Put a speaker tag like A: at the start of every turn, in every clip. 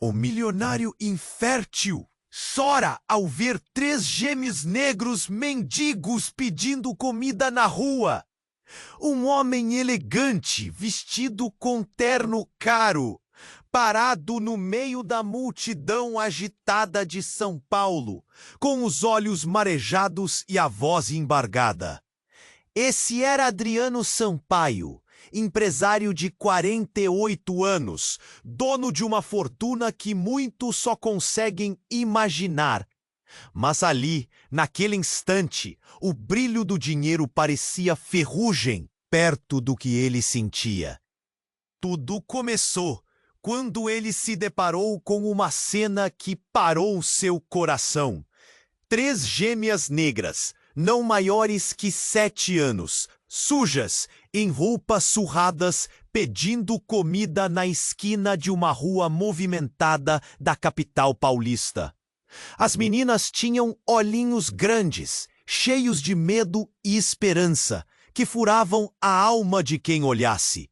A: O milionário infértil chora ao ver 3 gêmeos negros mendigos pedindo comida na rua. Um homem elegante, vestido com terno caro, parado no meio da multidão agitada de São Paulo, com os olhos marejados e a voz embargada. Esse era Adriano Sampaio, empresário de 48 anos, dono de uma fortuna que muitos só conseguem imaginar. Mas ali, naquele instante, o brilho do dinheiro parecia ferrugem perto do que ele sentia. Tudo começou quando ele se deparou com uma cena que parou seu coração. 3 gêmeas negras, não maiores que 7 anos, sujas, em roupas surradas, pedindo comida na esquina de uma rua movimentada da capital paulista. As meninas tinham olhinhos grandes, cheios de medo e esperança, que furavam a alma de quem olhasse.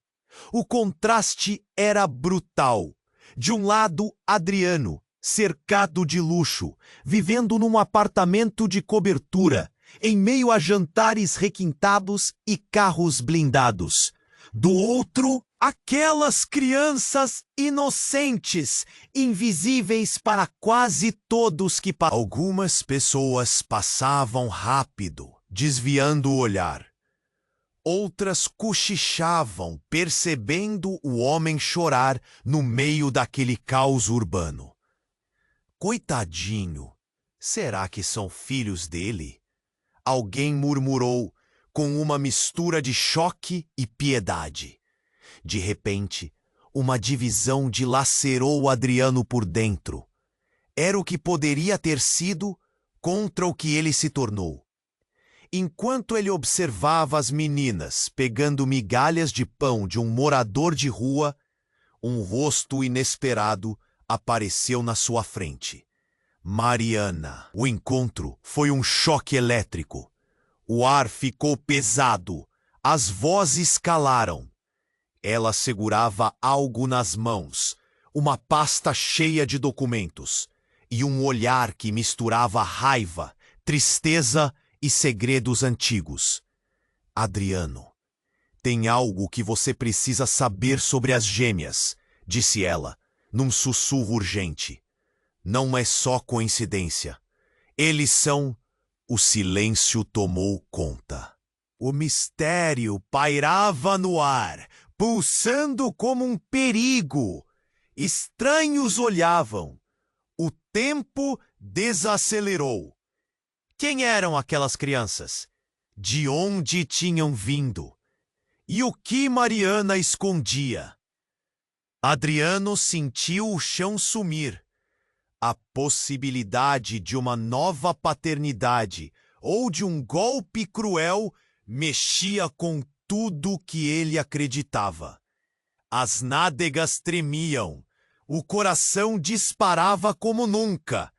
A: O contraste era brutal. De um lado, Adriano, cercado de luxo, vivendo num apartamento de cobertura, em meio a jantares requintados e carros blindados. Do outro, aquelas crianças inocentes, invisíveis para quase todos que passavam. Algumas pessoas passavam rápido, desviando o olhar. Outras cochichavam, percebendo o homem chorar no meio daquele caos urbano. Coitadinho, será que são filhos dele? Alguém murmurou, com uma mistura de choque e piedade. De repente, uma divisão dilacerou Adriano por dentro. Era o que poderia ter sido contra o que ele se tornou. Enquanto ele observava as meninas pegando migalhas de pão de um morador de rua, um rosto inesperado apareceu na sua frente. Mariana. O encontro foi um choque elétrico. O ar ficou pesado, as vozes calaram. Ela segurava algo nas mãos, uma pasta cheia de documentos, e um olhar que misturava raiva, tristeza e segredos antigos. Adriano, tem algo que você precisa saber sobre as gêmeas, disse ela, num sussurro urgente. Não é só coincidência. Eles são... O silêncio tomou conta. O mistério pairava no ar, pulsando como um perigo. Estranhos olhavam. O tempo desacelerou. Quem eram aquelas crianças? De onde tinham vindo? E o que Mariana escondia? Adriano sentiu o chão sumir. A possibilidade de uma nova paternidade ou de um golpe cruel mexia com tudo que ele acreditava. As nádegas tremiam, o coração disparava como nunca.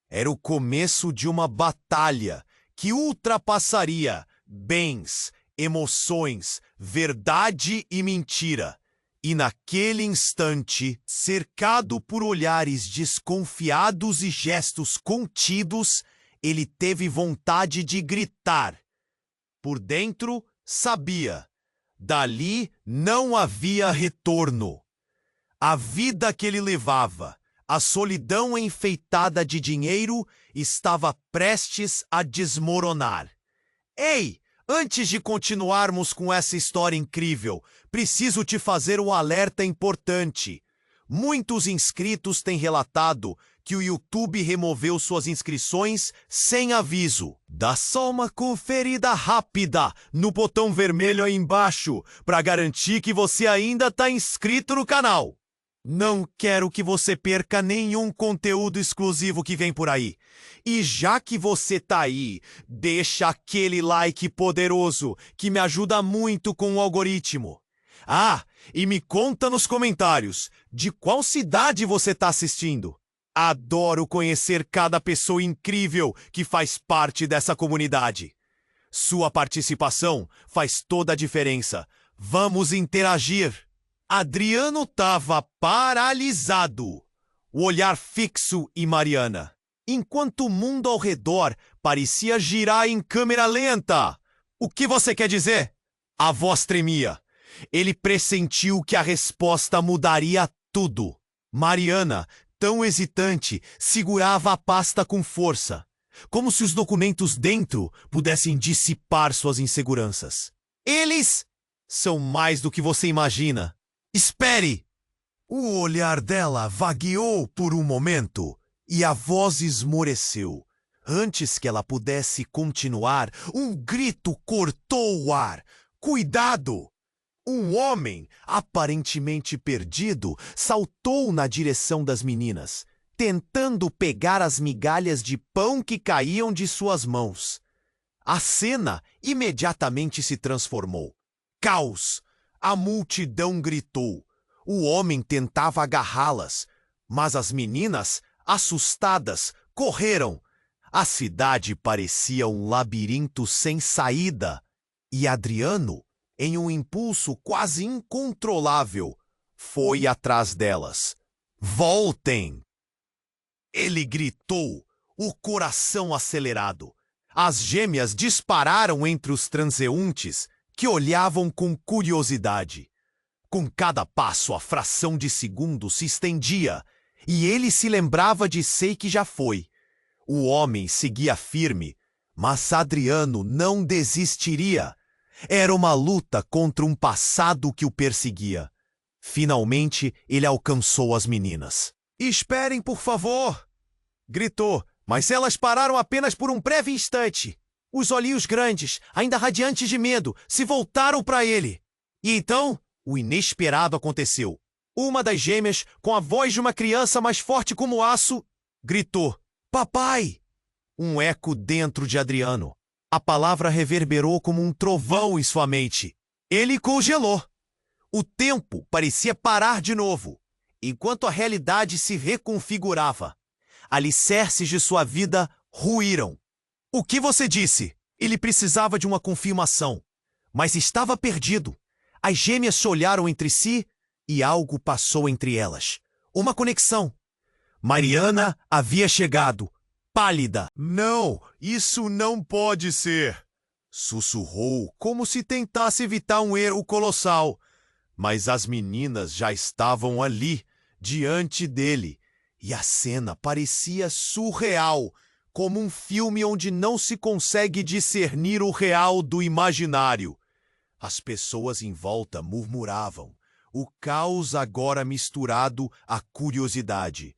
A: Era o começo de uma batalha que ultrapassaria bens, emoções, verdade e mentira. E naquele instante, cercado por olhares desconfiados e gestos contidos, ele teve vontade de gritar. Por dentro, sabia. Dali não havia retorno. A vida que ele levava, a solidão enfeitada de dinheiro, estava prestes a desmoronar. Ei! Antes de continuarmos com essa história incrível, preciso te fazer um alerta importante. Muitos inscritos têm relatado que o YouTube removeu suas inscrições sem aviso. Dá só uma conferida rápida no botão vermelho aí embaixo para garantir que você ainda está inscrito no canal. Não quero que você perca nenhum conteúdo exclusivo que vem por aí. E já que você tá aí, deixa aquele like poderoso que me ajuda muito com o algoritmo. Ah, e me conta nos comentários de qual cidade você tá assistindo. Adoro conhecer cada pessoa incrível que faz parte dessa comunidade. Sua participação faz toda a diferença. Vamos interagir. Adriano estava paralisado. o olhar fixo em Mariana, enquanto o mundo ao redor parecia girar em câmera lenta. O que você quer dizer? A voz tremia. Ele pressentiu que a resposta mudaria tudo. Mariana, tão hesitante, segurava a pasta com força, como se os documentos dentro pudessem dissipar suas inseguranças. Eles são mais do que você imagina. Espere! O olhar dela vagueou por um momento e a voz esmoreceu. Antes que ela pudesse continuar, um grito cortou o ar. Cuidado! Um homem, aparentemente perdido, saltou na direção das meninas, tentando pegar as migalhas de pão que caíam de suas mãos. A cena imediatamente se transformou. Caos! A multidão gritou. O homem tentava agarrá-las, mas as meninas, assustadas, correram. A cidade parecia um labirinto sem saída. E Adriano, em um impulso quase incontrolável, foi atrás delas. Voltem! Ele gritou, o coração acelerado. As gêmeas dispararam entre os transeuntes, que olhavam com curiosidade. Com cada passo, a fração de segundo se estendia, e ele se lembrava de sei que já foi. O homem seguia firme, mas Adriano não desistiria. Era uma luta contra um passado que o perseguia. Finalmente, ele alcançou as meninas. "Esperem, por favor!" gritou, mas elas pararam apenas por um breve instante. Os olhinhos grandes, ainda radiantes de medo, se voltaram para ele. E então, o inesperado aconteceu. Uma das gêmeas, com a voz de uma criança mais forte como aço, gritou: "Papai!" Um eco dentro de Adriano. A palavra reverberou como um trovão em sua mente. Ele congelou. O tempo parecia parar de novo, enquanto a realidade se reconfigurava. Alicerces de sua vida ruíram. "O que você disse?" Ele precisava de uma confirmação, mas estava perdido. As gêmeas se olharam entre si e algo passou entre elas. Uma conexão. Mariana havia chegado, pálida. "Não, isso não pode ser!" Sussurrou, como se tentasse evitar um erro colossal. Mas as meninas já estavam ali, diante dele, e a cena parecia surreal, como um filme onde não se consegue discernir o real do imaginário. As pessoas em volta murmuravam, o caos agora misturado à curiosidade.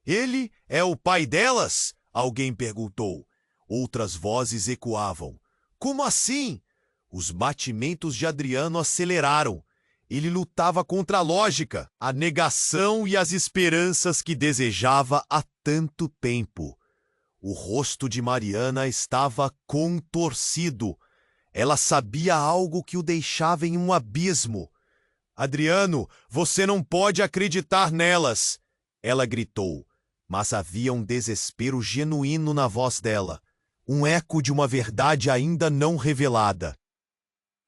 A: "Ele é o pai delas?" alguém perguntou. Outras vozes ecoavam. "Como assim?" Os batimentos de Adriano aceleraram. Ele lutava contra a lógica, a negação e as esperanças que desejava há tanto tempo. O rosto de Mariana estava contorcido. Ela sabia algo que o deixava em um abismo. "Adriano, você não pode acreditar nelas!" Ela gritou, mas havia um desespero genuíno na voz dela, um eco de uma verdade ainda não revelada.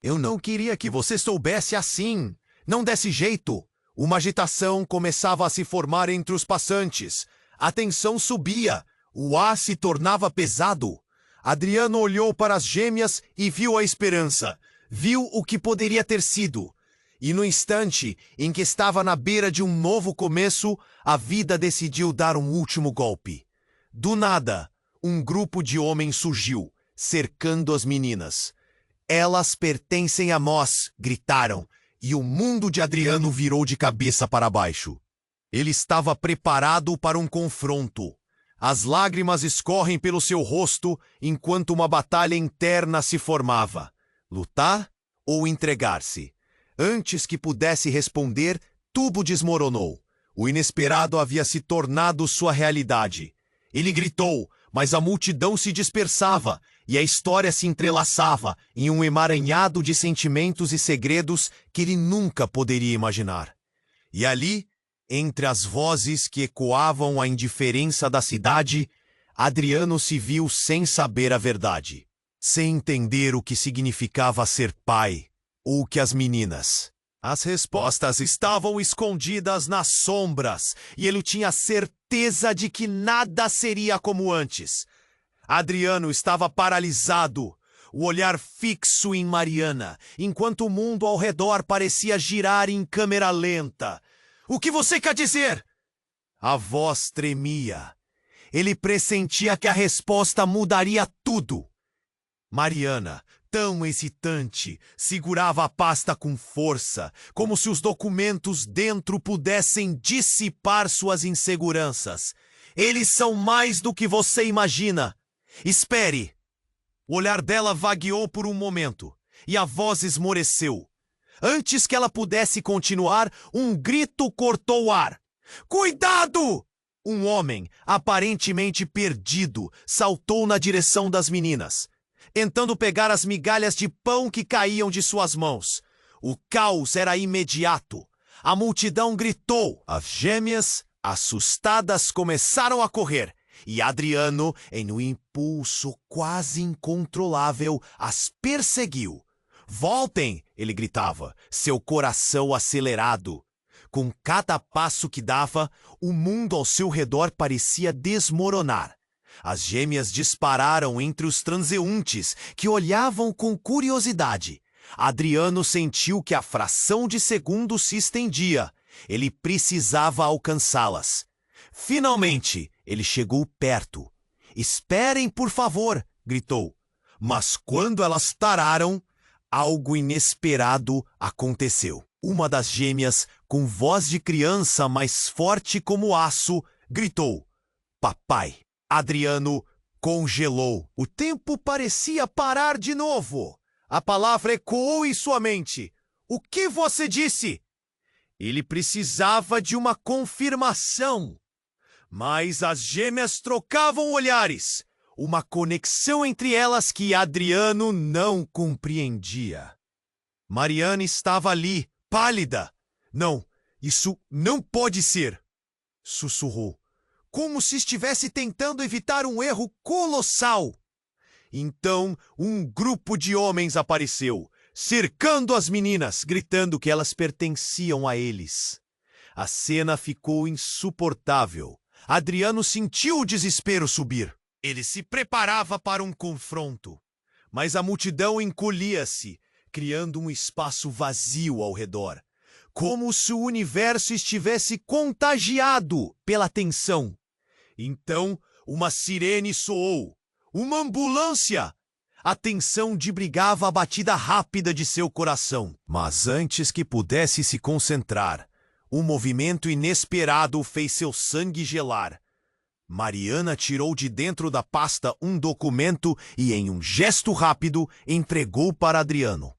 A: "Eu não queria que você soubesse assim, não desse jeito." Uma agitação começava a se formar entre os passantes. A tensão subia, o ar se tornava pesado. Adriano olhou para as gêmeas e viu a esperança, viu o que poderia ter sido. E no instante em que estava na beira de um novo começo, a vida decidiu dar um último golpe. Do nada, um grupo de homens surgiu, cercando as meninas. "Elas pertencem a nós!" gritaram, e o mundo de Adriano virou de cabeça para baixo. Ele estava preparado para um confronto. As lágrimas escorrem pelo seu rosto enquanto uma batalha interna se formava. Lutar ou entregar-se? Antes que pudesse responder, tudo desmoronou. O inesperado havia se tornado sua realidade. Ele gritou, mas a multidão se dispersava e a história se entrelaçava em um emaranhado de sentimentos e segredos que ele nunca poderia imaginar. E ali, entre as vozes que ecoavam a indiferença da cidade, Adriano se viu sem saber a verdade, sem entender o que significava ser pai, ou que as meninas, As respostas estavam escondidas nas sombras, e ele tinha certeza de que nada seria como antes. Adriano estava paralisado, o olhar fixo em Mariana, enquanto o mundo ao redor parecia girar em câmera lenta. "O que você quer dizer?" A voz tremia. Ele pressentia que a resposta mudaria tudo. Mariana, tão hesitante, segurava a pasta com força, como se os documentos dentro pudessem dissipar suas inseguranças. "Eles são mais do que você imagina. Espere!" O olhar dela vagueou por um momento, e a voz esmoreceu. Antes que ela pudesse continuar, um grito cortou o ar. "Cuidado!" Um homem, aparentemente perdido, saltou na direção das meninas, tentando pegar as migalhas de pão que caíam de suas mãos. O caos era imediato. A multidão gritou. As gêmeas, assustadas, começaram a correr, e Adriano, em um impulso quase incontrolável, as perseguiu. "Voltem!" ele gritava, seu coração acelerado. Com cada passo que dava, o mundo ao seu redor parecia desmoronar. As gêmeas dispararam entre os transeuntes, que olhavam com curiosidade. Adriano sentiu que a fração de segundo se estendia. Ele precisava alcançá-las. Finalmente, ele chegou perto. "Esperem, por favor!" gritou. Mas quando elas pararam, algo inesperado aconteceu. Uma das gêmeas, com voz de criança mais forte como aço, gritou: "Papai!" Adriano congelou. O tempo parecia parar de novo. A palavra ecoou em sua mente. "O que você disse?" Ele precisava de uma confirmação. Mas as gêmeas trocavam olhares. Uma conexão entre elas que Adriano não compreendia. Mariana estava ali, pálida. "Não, isso não pode ser!" sussurrou, como se estivesse tentando evitar um erro colossal. Então, um grupo de homens apareceu, cercando as meninas, gritando que elas pertenciam a eles. A cena ficou insuportável. Adriano sentiu o desespero subir. Ele se preparava para um confronto, mas a multidão encolhia-se, criando um espaço vazio ao redor, como se o universo estivesse contagiado pela tensão. Então, uma sirene soou. Uma ambulância! A tensão dibrigava a batida rápida de seu coração. Mas antes que pudesse se concentrar, um movimento inesperado fez seu sangue gelar. Mariana tirou de dentro da pasta um documento e, em um gesto rápido, entregou para Adriano.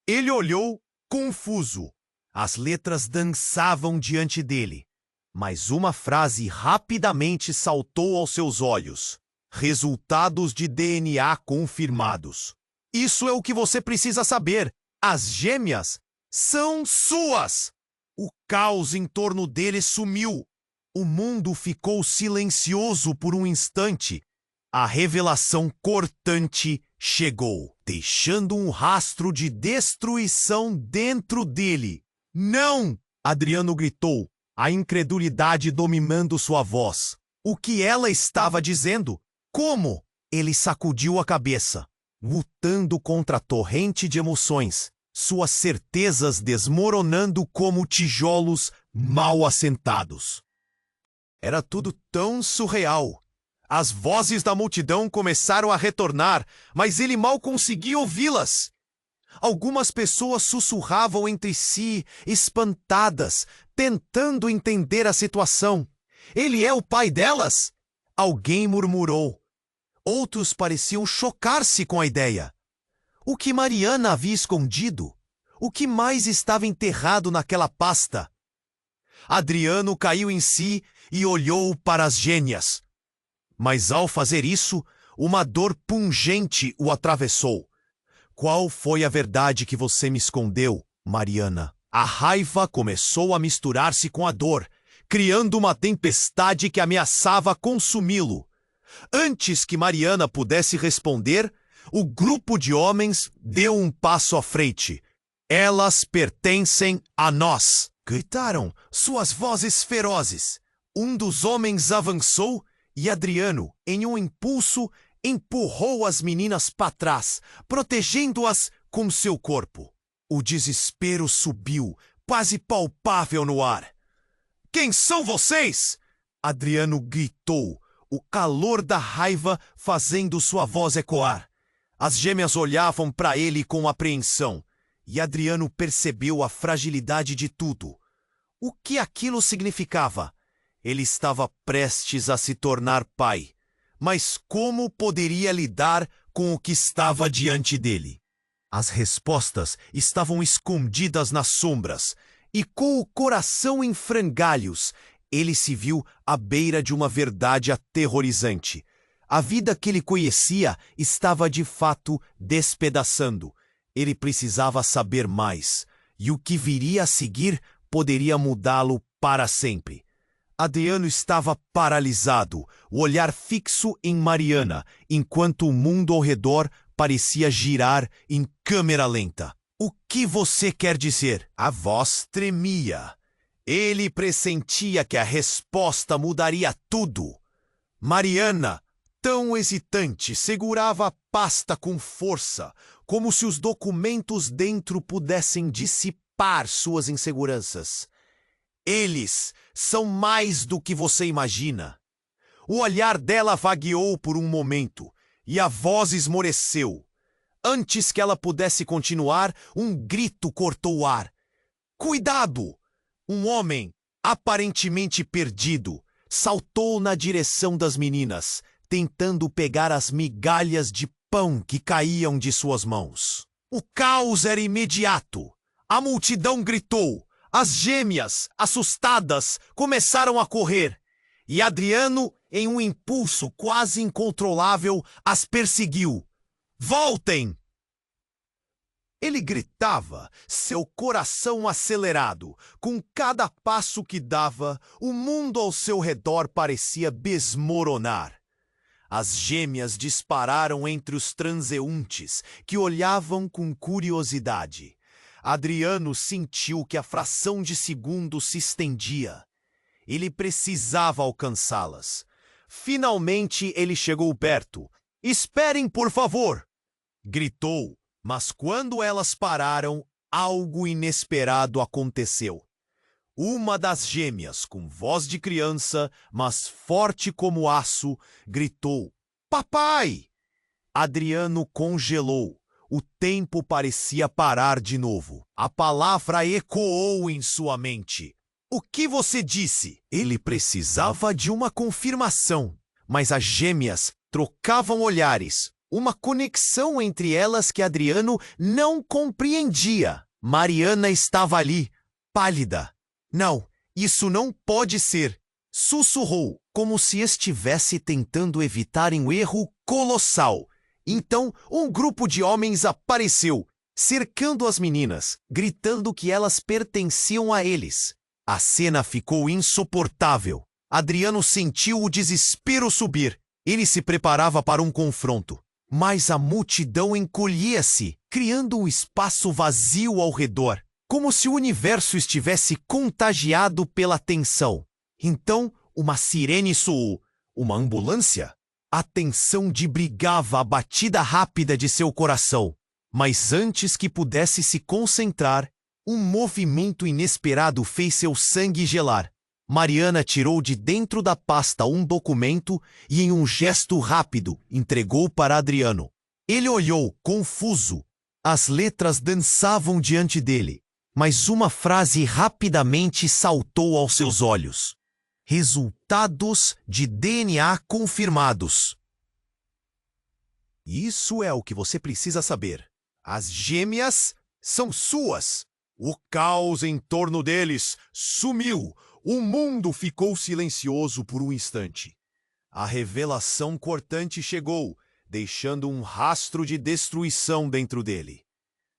A: Ele olhou, confuso. As letras dançavam diante dele, mas uma frase rapidamente saltou aos seus olhos. "Resultados de DNA confirmados. Isso é o que você precisa saber. As gêmeas são suas!" O caos em torno dele sumiu. O mundo ficou silencioso por um instante. A revelação cortante chegou, deixando um rastro de destruição dentro dele. "Não!" Adriano gritou, a incredulidade dominando sua voz. O que ela estava dizendo? Como? Ele sacudiu a cabeça, lutando contra a torrente de emoções, suas certezas desmoronando como tijolos mal assentados. Era tudo tão surreal. As vozes da multidão começaram a retornar, mas ele mal conseguia ouvi-las. Algumas pessoas sussurravam entre si, espantadas, tentando entender a situação. "Ele é o pai delas?" Alguém murmurou. Outros pareciam chocar-se com a ideia. O que Mariana havia escondido? O que mais estava enterrado naquela pasta? Adriano caiu em si e olhou para as gêmeas. Mas ao fazer isso, uma dor pungente o atravessou. "Qual foi a verdade que você me escondeu, Mariana?" A raiva começou a misturar-se com a dor, criando uma tempestade que ameaçava consumi-lo. Antes que Mariana pudesse responder, o grupo de homens deu um passo à frente. Elas pertencem a nós! Gritaram suas vozes ferozes. Um dos homens avançou e Adriano, em um impulso, empurrou as meninas para trás, protegendo-as com seu corpo. O desespero subiu, quase palpável no ar. Quem são vocês? Adriano gritou, o calor da raiva fazendo sua voz ecoar. As gêmeas olhavam para ele com apreensão, e Adriano percebeu a fragilidade de tudo. O que aquilo significava? Ele estava prestes a se tornar pai, mas como poderia lidar com o que estava diante dele? As respostas estavam escondidas nas sombras, e com o coração em frangalhos, ele se viu à beira de uma verdade aterrorizante. A vida que ele conhecia estava de fato despedaçando. Ele precisava saber mais, e o que viria a seguir poderia mudá-lo para sempre. Adriano estava paralisado, o olhar fixo em Mariana, enquanto o mundo ao redor parecia girar em câmera lenta. O que você quer dizer? A voz tremia. Ele pressentia que a resposta mudaria tudo. Mariana, tão hesitante, segurava a pasta com força, como se os documentos dentro pudessem dissipar suas inseguranças. Eles são mais do que você imagina. O olhar dela vagueou por um momento, e a voz esmoreceu. Antes que ela pudesse continuar, um grito cortou o ar. Cuidado! Um homem, aparentemente perdido, saltou na direção das meninas, tentando pegar as migalhas de pão que caíam de suas mãos. O caos era imediato. A multidão gritou. As gêmeas, assustadas, começaram a correr. E Adriano, em um impulso quase incontrolável, as perseguiu. Voltem! Ele gritava, seu coração acelerado. Com cada passo que dava, o mundo ao seu redor parecia desmoronar. As gêmeas dispararam entre os transeuntes, que olhavam com curiosidade. Adriano sentiu que a fração de segundo se estendia. Ele precisava alcançá-las. Finalmente ele chegou perto. Esperem, por favor! Gritou, mas quando elas pararam, algo inesperado aconteceu. Uma das gêmeas, com voz de criança, mas forte como aço, gritou: Papai! Adriano congelou. O tempo parecia parar de novo. A palavra ecoou em sua mente. O que você disse? Ele precisava de uma confirmação, mas as gêmeas trocavam olhares. Uma conexão entre elas que Adriano não compreendia. Mariana estava ali, pálida. Não, isso não pode ser. Sussurrou, como se estivesse tentando evitar um erro colossal. Então, um grupo de homens apareceu, cercando as meninas, gritando que elas pertenciam a eles. A cena ficou insuportável. Adriano sentiu o desespero subir. Ele se preparava para um confronto. Mas a multidão encolhia-se, criando um espaço vazio ao redor, como se o universo estivesse contagiado pela tensão. Então, uma sirene soou. Uma ambulância? A tensão brigava a batida rápida de seu coração. Mas antes que pudesse se concentrar, um movimento inesperado fez seu sangue gelar. Mariana tirou de dentro da pasta um documento e, em um gesto rápido, entregou para Adriano. Ele olhou, confuso. As letras dançavam diante dele, mas uma frase rapidamente saltou aos seus olhos. Resultados de DNA confirmados. Isso é o que você precisa saber. As gêmeas são suas. O caos em torno deles sumiu. O mundo ficou silencioso por um instante. A revelação cortante chegou, deixando um rastro de destruição dentro dele.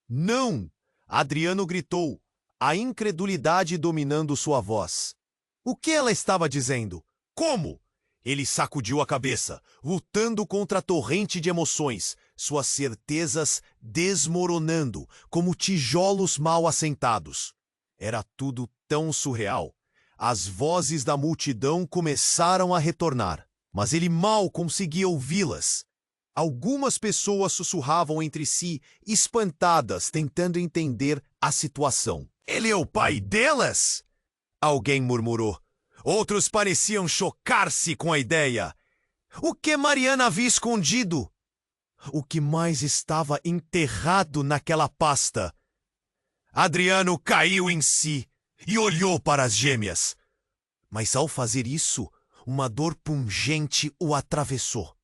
A: Não! Adriano gritou, a incredulidade dominando sua voz. O que ela estava dizendo? Como? Ele sacudiu a cabeça, lutando contra a torrente de emoções, suas certezas desmoronando como tijolos mal assentados. Era tudo tão surreal. As vozes da multidão começaram a retornar, mas ele mal conseguia ouvi-las. Algumas pessoas sussurravam entre si, espantadas, tentando entender a situação. "Ele é o pai delas?" alguém murmurou. Outros pareciam chocar-se com a ideia. O que Mariana havia escondido? O que mais estava enterrado naquela pasta? Adriano caiu em si e olhou para as gêmeas. Mas ao fazer isso, uma dor pungente o atravessou.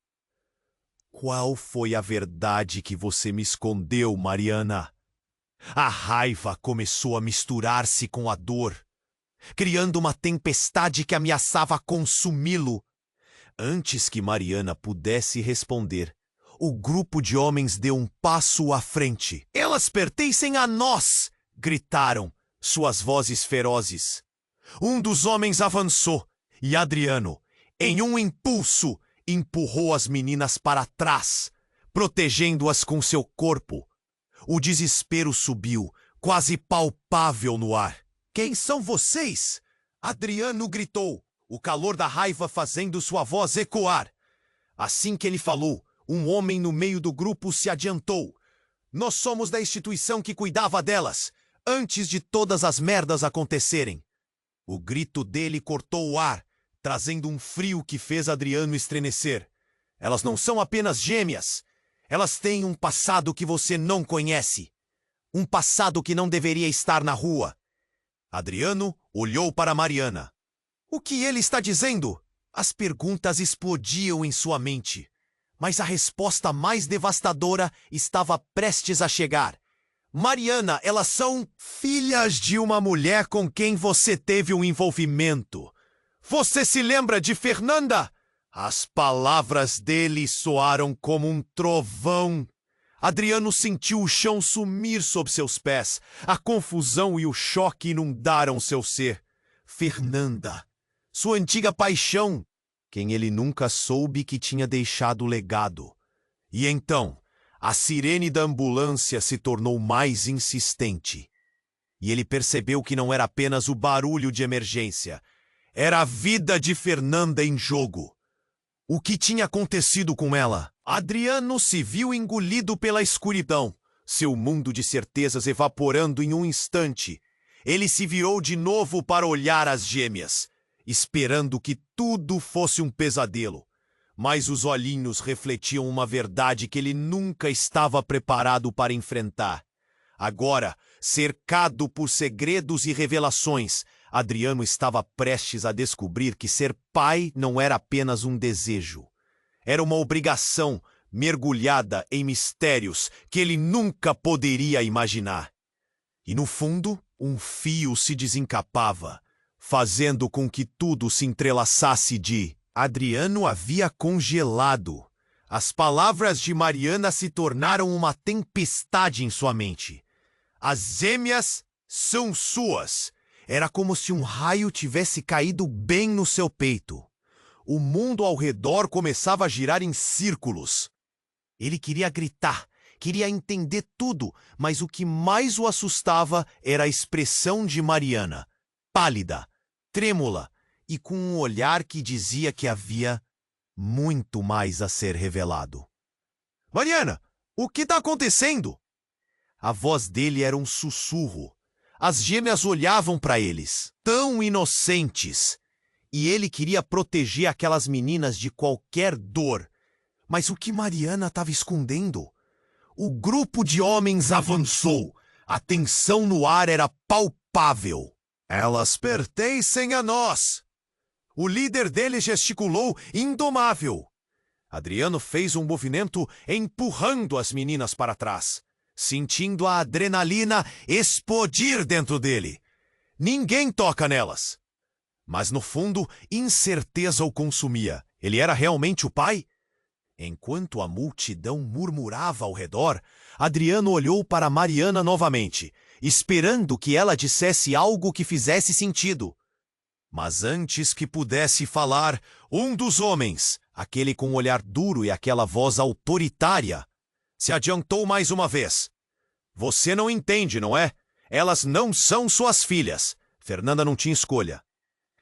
A: "Qual foi a verdade que você me escondeu, Mariana?" A raiva começou a misturar-se com a dor, criando uma tempestade que ameaçava consumi-lo. Antes que Mariana pudesse responder, o grupo de homens deu um passo à frente. "Elas pertencem a nós!" gritaram, suas vozes ferozes. Um dos homens avançou e Adriano, em um impulso, empurrou as meninas para trás, protegendo-as com seu corpo. O desespero subiu, quase palpável no ar. "Quem são vocês?" Adriano gritou, o calor da raiva fazendo sua voz ecoar. Assim que ele falou, um homem no meio do grupo se adiantou. "Nós somos da instituição que cuidava delas, antes de todas as merdas acontecerem." O grito dele cortou o ar, trazendo um frio que fez Adriano estremecer. "Elas não são apenas gêmeas. Elas têm um passado que você não conhece. Um passado que não deveria estar na rua." Adriano olhou para Mariana. "O que ele está dizendo?" As perguntas explodiam em sua mente. Mas a resposta mais devastadora estava prestes a chegar. "Mariana, elas são filhas de uma mulher com quem você teve um envolvimento. Você se lembra de Fernanda?" As palavras dele soaram como um trovão. Adriano sentiu o chão sumir sob seus pés. A confusão e o choque inundaram seu ser. Fernanda, sua antiga paixão, quem ele nunca soube que tinha deixado legado. E então, a sirene da ambulância se tornou mais insistente. E ele percebeu que não era apenas o barulho de emergência. Era a vida de Fernanda em jogo. O que tinha acontecido com ela? Adriano se viu engolido pela escuridão, seu mundo de certezas evaporando em um instante. Ele se virou de novo para olhar as gêmeas, esperando que tudo fosse um pesadelo. Mas os olhinhos refletiam uma verdade que ele nunca estava preparado para enfrentar. Agora, cercado por segredos e revelações, Adriano estava prestes a descobrir que ser pai não era apenas um desejo. Era uma obrigação mergulhada em mistérios que ele nunca poderia imaginar. E no fundo, um fio se desencapava, fazendo com que tudo se entrelaçasse de... Adriano havia congelado. As palavras de Mariana se tornaram uma tempestade em sua mente. "As gêmeas são suas." Era como se um raio tivesse caído bem no seu peito. O mundo ao redor começava a girar em círculos. Ele queria gritar, queria entender tudo, mas o que mais o assustava era a expressão de Mariana, pálida, trêmula e com um olhar que dizia que havia muito mais a ser revelado. "Mariana, o que está acontecendo?" A voz dele era um sussurro. As gêmeas olhavam para eles, tão inocentes, e ele queria proteger aquelas meninas de qualquer dor. Mas o que Mariana estava escondendo? O grupo de homens avançou. A tensão no ar era palpável. "Elas pertencem a nós." O líder deles gesticulou indomável. Adriano fez um movimento empurrando as meninas para trás, sentindo a adrenalina explodir dentro dele. Ninguém toca nelas. Mas no fundo, incerteza o consumia. Ele era realmente o pai? Enquanto a multidão murmurava ao redor, Adriano olhou para Mariana novamente, esperando que ela dissesse algo que fizesse sentido. Mas antes que pudesse falar, um dos homens, aquele com um olhar duro e aquela voz autoritária, Se adiantou mais uma vez. Você não entende, não é? Elas não são suas filhas. Fernanda não tinha escolha.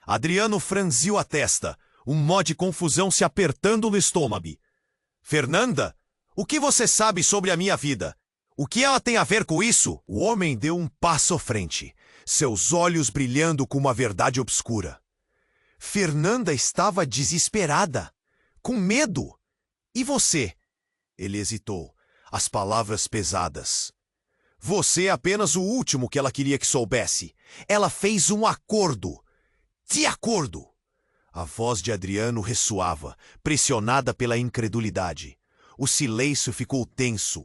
A: Adriano franziu a testa, um nó de confusão se apertando no estômago. Fernanda? O que você sabe sobre a minha vida? O que ela tem a ver com isso? O homem deu um passo à frente, seus olhos brilhando com uma verdade obscura. Fernanda estava desesperada, com medo. E você? Ele hesitou, as palavras pesadas. Você é apenas o último que ela queria que soubesse. Ela fez um acordo. Que acordo? A voz de Adriano ressoava, pressionada pela incredulidade. O silêncio ficou tenso.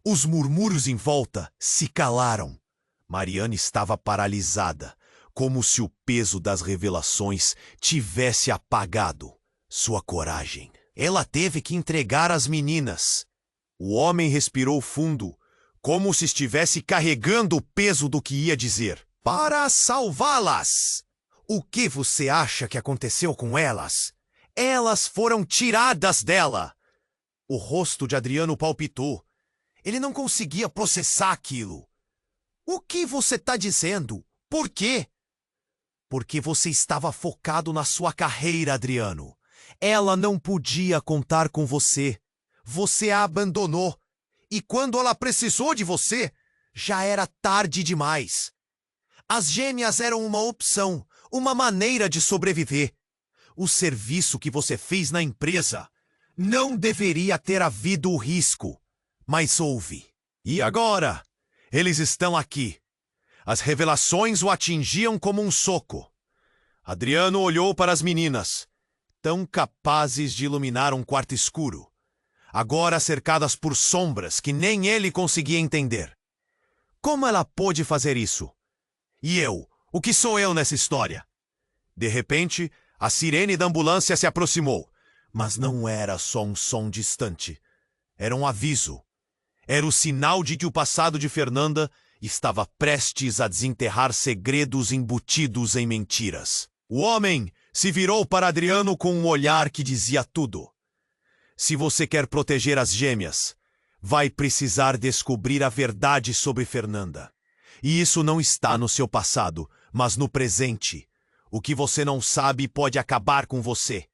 A: Os murmúrios em volta se calaram. Mariana estava paralisada, como se o peso das revelações tivesse apagado sua coragem. Ela teve que entregar as meninas. O homem respirou fundo, como se estivesse carregando o peso do que ia dizer. Para salvá-las! O que você acha que aconteceu com elas? Elas foram tiradas dela! O rosto de Adriano palpitou. Ele não conseguia processar aquilo. O que você está dizendo? Por quê? Porque você estava focado na sua carreira, Adriano. Ela não podia contar com você. Você a abandonou. E quando ela precisou de você, já era tarde demais. As gêmeas eram uma opção, uma maneira de sobreviver. O serviço que você fez na empresa não deveria ter havido o risco, mas houve. E agora? Eles estão aqui. As revelações o atingiam como um soco. Adriano olhou para as meninas, tão capazes de iluminar um quarto escuro, agora cercadas por sombras que nem ele conseguia entender. Como ela pôde fazer isso? E eu? O que sou eu nessa história? De repente, a sirene da ambulância se aproximou. Mas não era só um som distante. Era um aviso. Era o sinal de que o passado de Fernanda estava prestes a desenterrar segredos embutidos em mentiras. O homem se virou para Adriano com um olhar que dizia tudo. Se você quer proteger as gêmeas, vai precisar descobrir a verdade sobre Fernanda. E isso não está no seu passado, mas no presente. O que você não sabe pode acabar com você.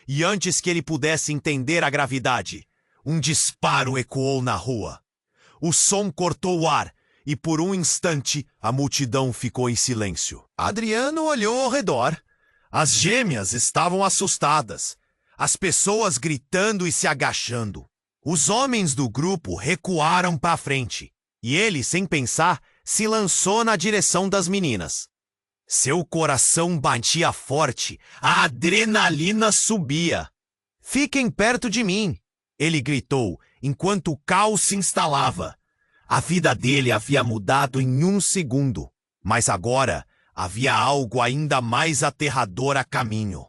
A: E antes que ele pudesse entender a gravidade, um disparo ecoou na rua. O som cortou o ar e por um instante a multidão ficou em silêncio. Adriano olhou ao redor. As gêmeas estavam assustadas. As pessoas gritando e se agachando. Os homens do grupo recuaram para frente. E ele, sem pensar, se lançou na direção das meninas. Seu coração batia forte, a adrenalina subia. Fiquem perto de mim, ele gritou, enquanto o caos se instalava. A vida dele havia mudado em um segundo, mas agora havia algo ainda mais aterrador a caminho.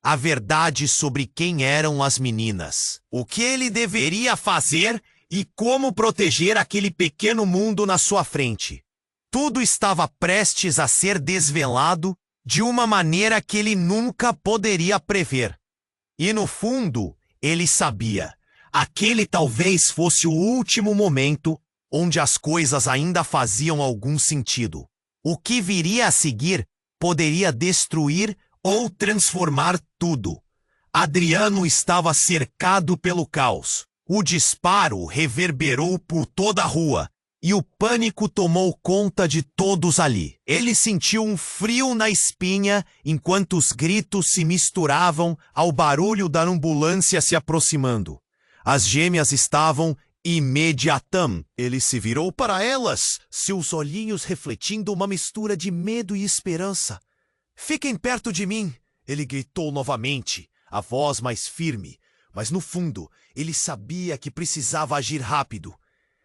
A: A verdade sobre quem eram as meninas, o que ele deveria fazer e como proteger aquele pequeno mundo na sua frente. Tudo estava prestes a ser desvelado de uma maneira que ele nunca poderia prever. E no fundo, ele sabia. Aquele talvez fosse o último momento onde as coisas ainda faziam algum sentido. O que viria a seguir poderia destruir ou transformar tudo. Adriano estava cercado pelo caos. O disparo reverberou por toda a rua. E o pânico tomou conta de todos ali. Ele sentiu um frio na espinha enquanto os gritos se misturavam ao barulho da ambulância se aproximando. As gêmeas estavam imediatam. Ele se virou para elas, seus olhinhos refletindo uma mistura de medo e esperança. Fiquem perto de mim, ele gritou novamente, a voz mais firme. Mas no fundo, ele sabia que precisava agir rápido.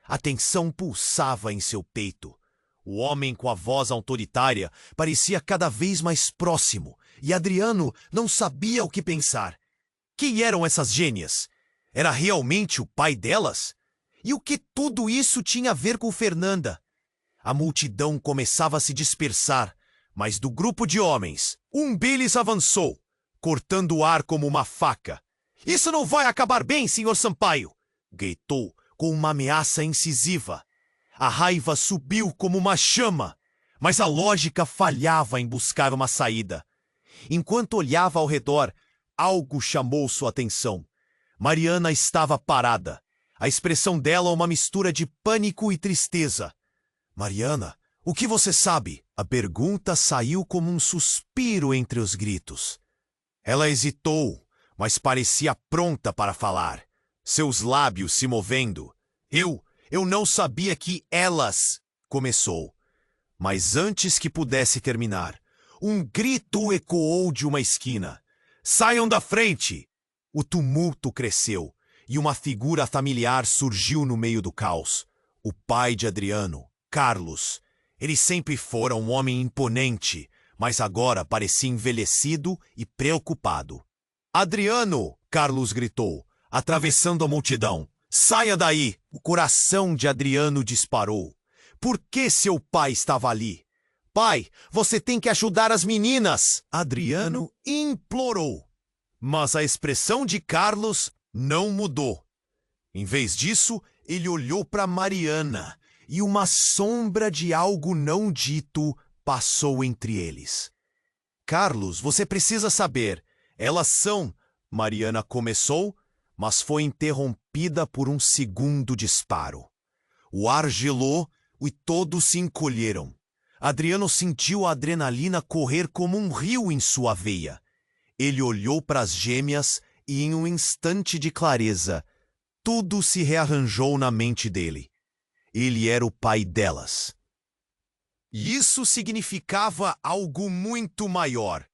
A: A tensão pulsava em seu peito. O homem com a voz autoritária parecia cada vez mais próximo, e Adriano não sabia o que pensar. Quem eram essas gêmeas? Era realmente o pai delas? E o que tudo isso tinha a ver com Fernanda? A multidão começava a se dispersar, mas do grupo de homens, um deles avançou, cortando o ar como uma faca. "Isso não vai acabar bem, Sr. Sampaio!" gritou, com uma ameaça incisiva. A raiva subiu como uma chama, mas a lógica falhava em buscar uma saída. Enquanto olhava ao redor, algo chamou sua atenção. Mariana estava parada. A expressão dela uma mistura de pânico e tristeza. Mariana, o que você sabe? A pergunta saiu como um suspiro entre os gritos. Ela hesitou, mas parecia pronta para falar, seus lábios se movendo. Eu não sabia que elas... Começou. Mas antes que pudesse terminar, um grito ecoou de uma esquina. Saiam da frente! O tumulto cresceu e uma figura familiar surgiu no meio do caos. O pai de Adriano, Carlos. Ele sempre fora um homem imponente, mas agora parecia envelhecido e preocupado. Adriano! Carlos gritou, atravessando a multidão. Saia daí! O coração de Adriano disparou. Por que seu pai estava ali? Pai, você tem que ajudar as meninas! Adriano implorou. Mas a expressão de Carlos não mudou. Em vez disso, ele olhou para Mariana e uma sombra de algo não dito passou entre eles. Carlos, você precisa saber. Elas são... Mariana começou, mas foi interrompida por um segundo disparo. O ar gelou e todos se encolheram. Adriano sentiu a adrenalina correr como um rio em sua veia. Ele olhou para as gêmeas e, em um instante de clareza, tudo se rearranjou na mente dele. Ele era o pai delas. E isso significava algo muito maior.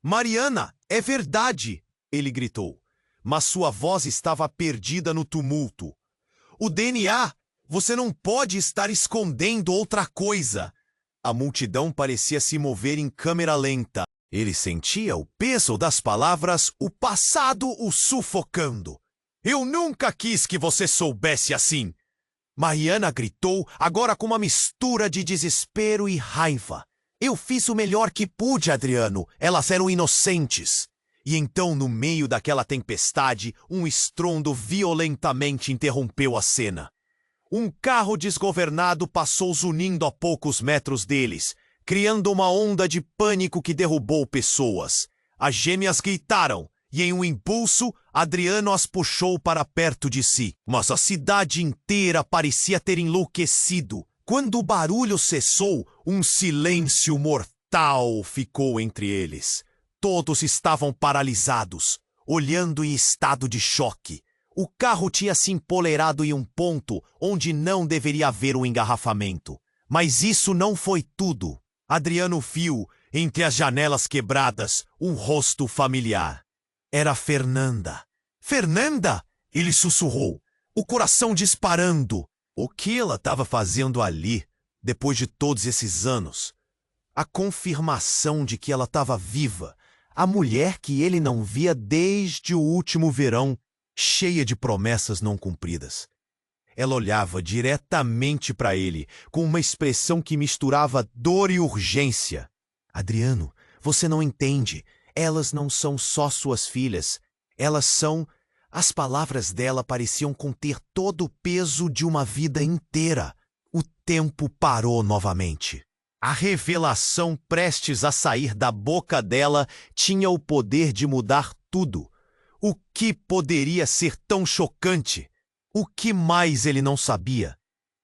A: Mariana, é verdade! Ele gritou, mas sua voz estava perdida no tumulto. O DNA! Você não pode estar escondendo outra coisa! A multidão parecia se mover em câmera lenta. Ele sentia o peso das palavras, o passado o sufocando. Eu nunca quis que você soubesse assim! Mariana gritou, agora com uma mistura de desespero e raiva. Eu fiz o melhor que pude, Adriano. Elas eram inocentes. E então, no meio daquela tempestade, um estrondo violentamente interrompeu a cena. Um carro desgovernado passou zunindo a poucos metros deles, criando uma onda de pânico que derrubou pessoas. As gêmeas gritaram, e em um impulso, Adriano as puxou para perto de si. Mas a cidade inteira parecia ter enlouquecido. Quando o barulho cessou, um silêncio mortal ficou entre eles. Todos estavam paralisados, olhando em estado de choque. O carro tinha se empoleirado em um ponto onde não deveria haver um engarrafamento. Mas isso não foi tudo. Adriano viu, entre as janelas quebradas, um rosto familiar. Era Fernanda. Fernanda! Ele sussurrou, o coração disparando. O que ela estava fazendo ali, depois de todos esses anos? A confirmação de que ela estava viva. A mulher que ele não via desde o último verão, cheia de promessas não cumpridas. Ela olhava diretamente para ele, com uma expressão que misturava dor e urgência. Adriano, você não entende. Elas não são só suas filhas. Elas são... As palavras dela pareciam conter todo o peso de uma vida inteira. O tempo parou novamente. A revelação prestes a sair da boca dela tinha o poder de mudar tudo. O que poderia ser tão chocante? O que mais ele não sabia?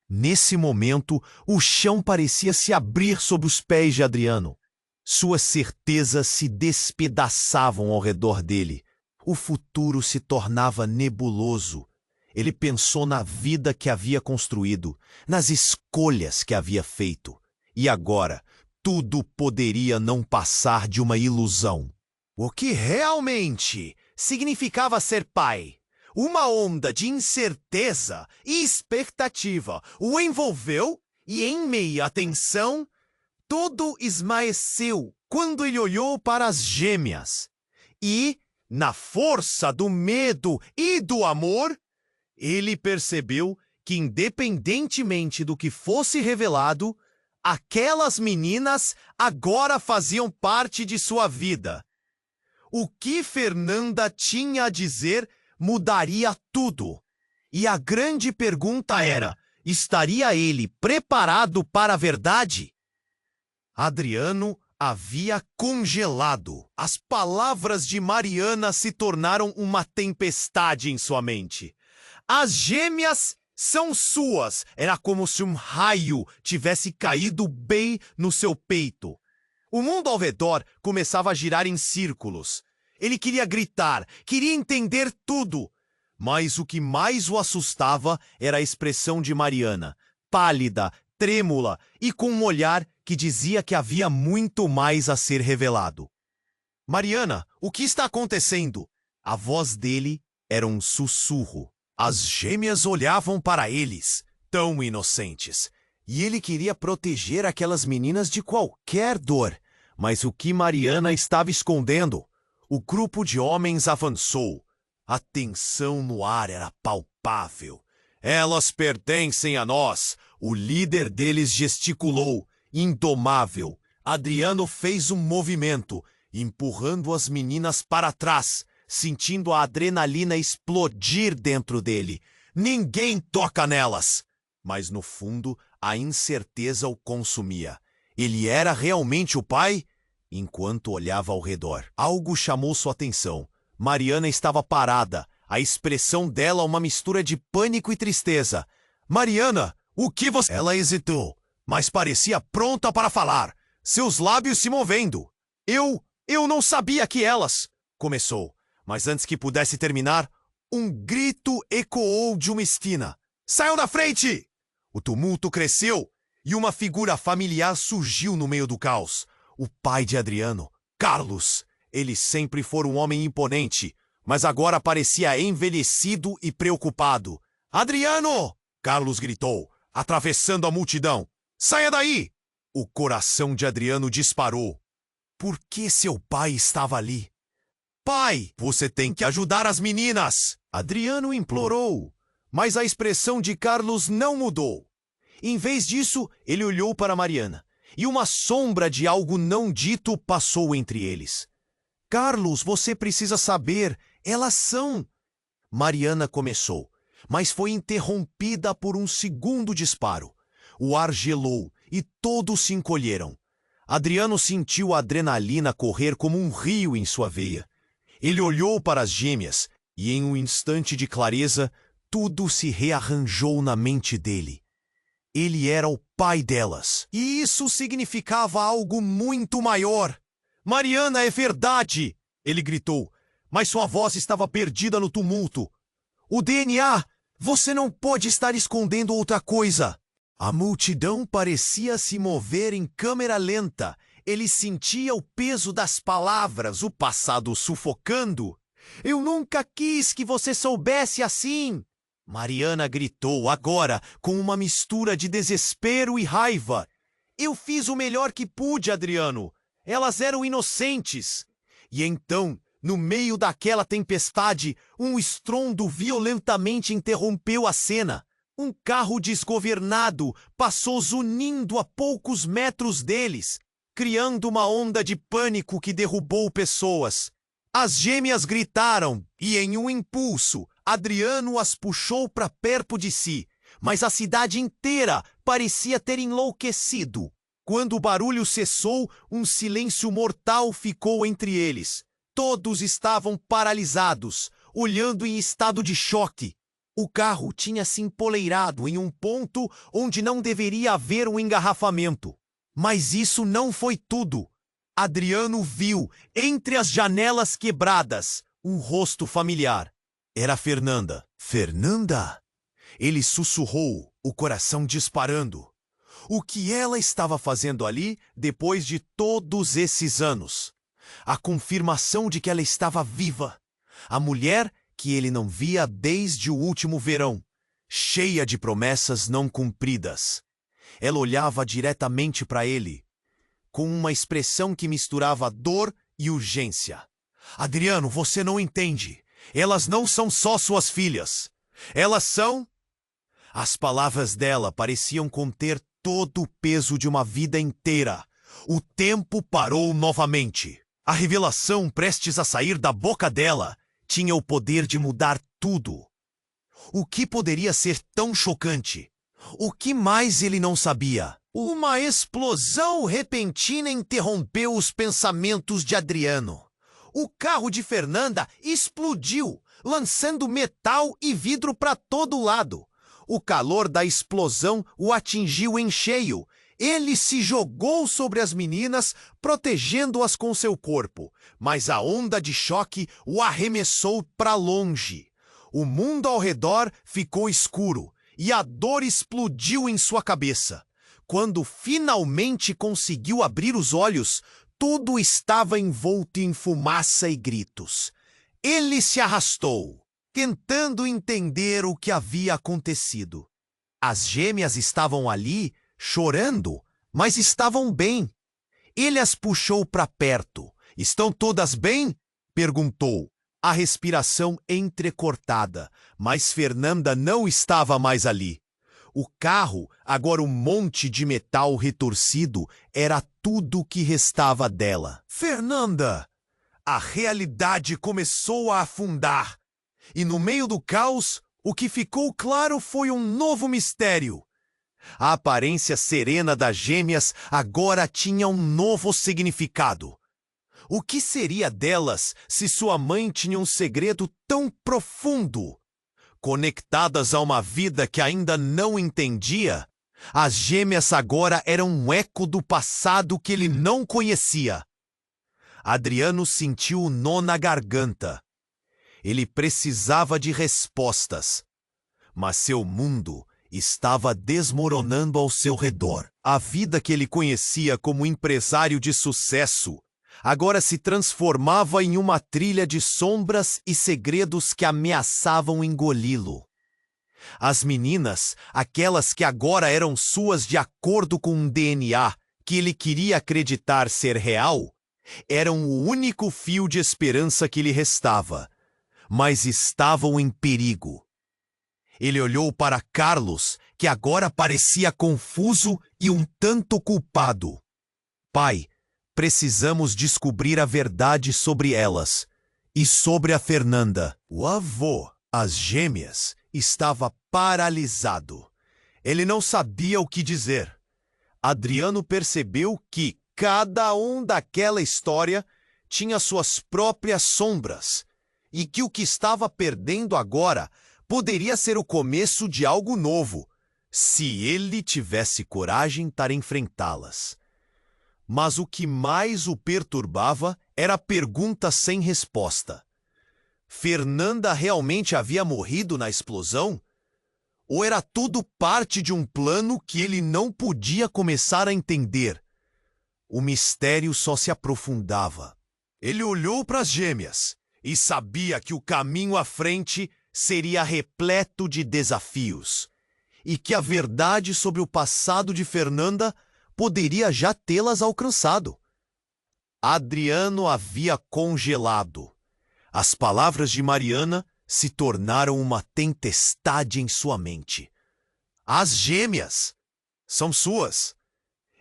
A: Nesse momento, o chão parecia se abrir sob os pés de Adriano. Suas certezas se despedaçavam ao redor dele. O futuro se tornava nebuloso. Ele pensou na vida que havia construído, nas escolhas que havia feito. E agora, tudo poderia não passar de uma ilusão. O que realmente significava ser pai? Uma onda de incerteza e expectativa o envolveu e, em meio à tensão, tudo esmaeceu quando ele olhou para as gêmeas. E, na força do medo e do amor, ele percebeu que, independentemente do que fosse revelado, aquelas meninas agora faziam parte de sua vida. O que Fernanda tinha a dizer mudaria tudo. E a grande pergunta era: estaria ele preparado para a verdade? Adriano havia congelado. As palavras de Mariana se tornaram uma tempestade em sua mente. As gêmeas são suas. Era como se um raio tivesse caído bem no seu peito. O mundo ao redor começava a girar em círculos. Ele queria gritar, queria entender tudo. Mas o que mais o assustava era a expressão de Mariana, pálida, trêmula e com um olhar que dizia que havia muito mais a ser revelado. Mariana, o que está acontecendo? A voz dele era um sussurro. As gêmeas olhavam para eles, tão inocentes. E ele queria proteger aquelas meninas de qualquer dor. Mas o que Mariana estava escondendo? O grupo de homens avançou. A tensão no ar era palpável. Elas pertencem a nós. O líder deles gesticulou, indomável. Adriano fez um movimento, empurrando as meninas para trás, sentindo a adrenalina explodir dentro dele. Ninguém toca nelas! Mas no fundo, a incerteza o consumia. Ele era realmente o pai? Enquanto olhava ao redor, algo chamou sua atenção. Mariana estava parada, a expressão dela uma mistura de pânico e tristeza. Mariana, o que você... Ela hesitou, mas parecia pronta para falar, seus lábios se movendo. Eu não sabia que elas... Começou, mas antes que pudesse terminar, um grito ecoou de uma esquina. Saiam da frente! O tumulto cresceu e uma figura familiar surgiu no meio do caos. O pai de Adriano, Carlos. Ele sempre foi um homem imponente, mas agora parecia envelhecido e preocupado. Adriano! Carlos gritou, atravessando a multidão. Saia daí! O coração de Adriano disparou. Por que seu pai estava ali? Pai, você tem que ajudar as meninas! Adriano implorou, mas a expressão de Carlos não mudou. Em vez disso, ele olhou para Mariana, e uma sombra de algo não dito passou entre eles. Carlos, você precisa saber, elas são... Mariana começou, mas foi interrompida por um segundo disparo. O ar gelou e todos se encolheram. Adriano sentiu a adrenalina correr como um rio em sua veia. Ele olhou para as gêmeas e, em um instante de clareza, tudo se rearranjou na mente dele. Ele era o pai delas, e isso significava algo muito maior. Mariana, é verdade! Ele gritou, mas sua voz estava perdida no tumulto. O DNA! Você não pode estar escondendo outra coisa! A multidão parecia se mover em câmera lenta. Ele sentia o peso das palavras, o passado sufocando. Eu nunca quis que você soubesse assim! Mariana gritou agora com uma mistura de desespero e raiva. Eu fiz o melhor que pude, Adriano. Elas eram inocentes. E então, no meio daquela tempestade, um estrondo violentamente interrompeu a cena. Um carro desgovernado passou zunindo a poucos metros deles, criando uma onda de pânico que derrubou pessoas. As gêmeas gritaram e, em um impulso, Adriano as puxou para perto de si, mas a cidade inteira parecia ter enlouquecido. Quando o barulho cessou, um silêncio mortal ficou entre eles. Todos estavam paralisados, olhando em estado de choque. O carro tinha se empoleirado em um ponto onde não deveria haver um engarrafamento. Mas isso não foi tudo. Adriano viu, entre as janelas quebradas, um rosto familiar. Era Fernanda. Fernanda? Ele sussurrou, o coração disparando. O que ela estava fazendo ali depois de todos esses anos? A confirmação de que ela estava viva. A mulher que ele não via desde o último verão, cheia de promessas não cumpridas. Ela olhava diretamente para ele, com uma expressão que misturava dor e urgência. Adriano, você não entende. Elas não são só suas filhas. Elas são... As palavras dela pareciam conter todo o peso de uma vida inteira. O tempo parou novamente. A revelação prestes a sair da boca dela tinha o poder de mudar tudo. O que poderia ser tão chocante? O que mais ele não sabia? Uma explosão repentina interrompeu os pensamentos de Adriano. O carro de Fernanda explodiu, lançando metal e vidro para todo lado. O calor da explosão o atingiu em cheio. Ele se jogou sobre as meninas, protegendo-as com seu corpo, mas a onda de choque o arremessou para longe. O mundo ao redor ficou escuro e a dor explodiu em sua cabeça. Quando finalmente conseguiu abrir os olhos, tudo estava envolto em fumaça e gritos. Ele se arrastou, tentando entender o que havia acontecido. As gêmeas estavam ali, chorando, mas estavam bem. Ele as puxou para perto. "Estão todas bem?" perguntou, a respiração entrecortada, mas Fernanda não estava mais ali. O carro, agora um monte de metal retorcido, era tudo que restava dela. "Fernanda!" A realidade começou a afundar. E no meio do caos, o que ficou claro foi um novo mistério. A aparência serena das gêmeas agora tinha um novo significado. O que seria delas se sua mãe tinha um segredo tão profundo? Conectadas a uma vida que ainda não entendia, as gêmeas agora eram um eco do passado que ele não conhecia. Adriano sentiu o nó na garganta. Ele precisava de respostas, mas seu mundo estava desmoronando ao seu redor. A vida que ele conhecia como empresário de sucesso agora se transformava em uma trilha de sombras e segredos que ameaçavam engoli-lo. As meninas, aquelas que agora eram suas de acordo com um DNA que ele queria acreditar ser real, eram o único fio de esperança que lhe restava, mas estavam em perigo. Ele olhou para Carlos, que agora parecia confuso e um tanto culpado. "Pai, precisamos descobrir a verdade sobre elas e sobre a Fernanda." O avô, as gêmeas, estava paralisado. Ele não sabia o que dizer. Adriano percebeu que cada um daquela história tinha suas próprias sombras e que o que estava perdendo agora poderia ser o começo de algo novo, se ele tivesse coragem para enfrentá-las. Mas o que mais o perturbava era a pergunta sem resposta. Fernanda realmente havia morrido na explosão? Ou era tudo parte de um plano que ele não podia começar a entender? O mistério só se aprofundava. Ele olhou para as gêmeas e sabia que o caminho à frente seria repleto de desafios, e que a verdade sobre o passado de Fernanda poderia já tê-las alcançado. Adriano havia congelado. As palavras de Mariana se tornaram uma tempestade em sua mente. As gêmeas são suas.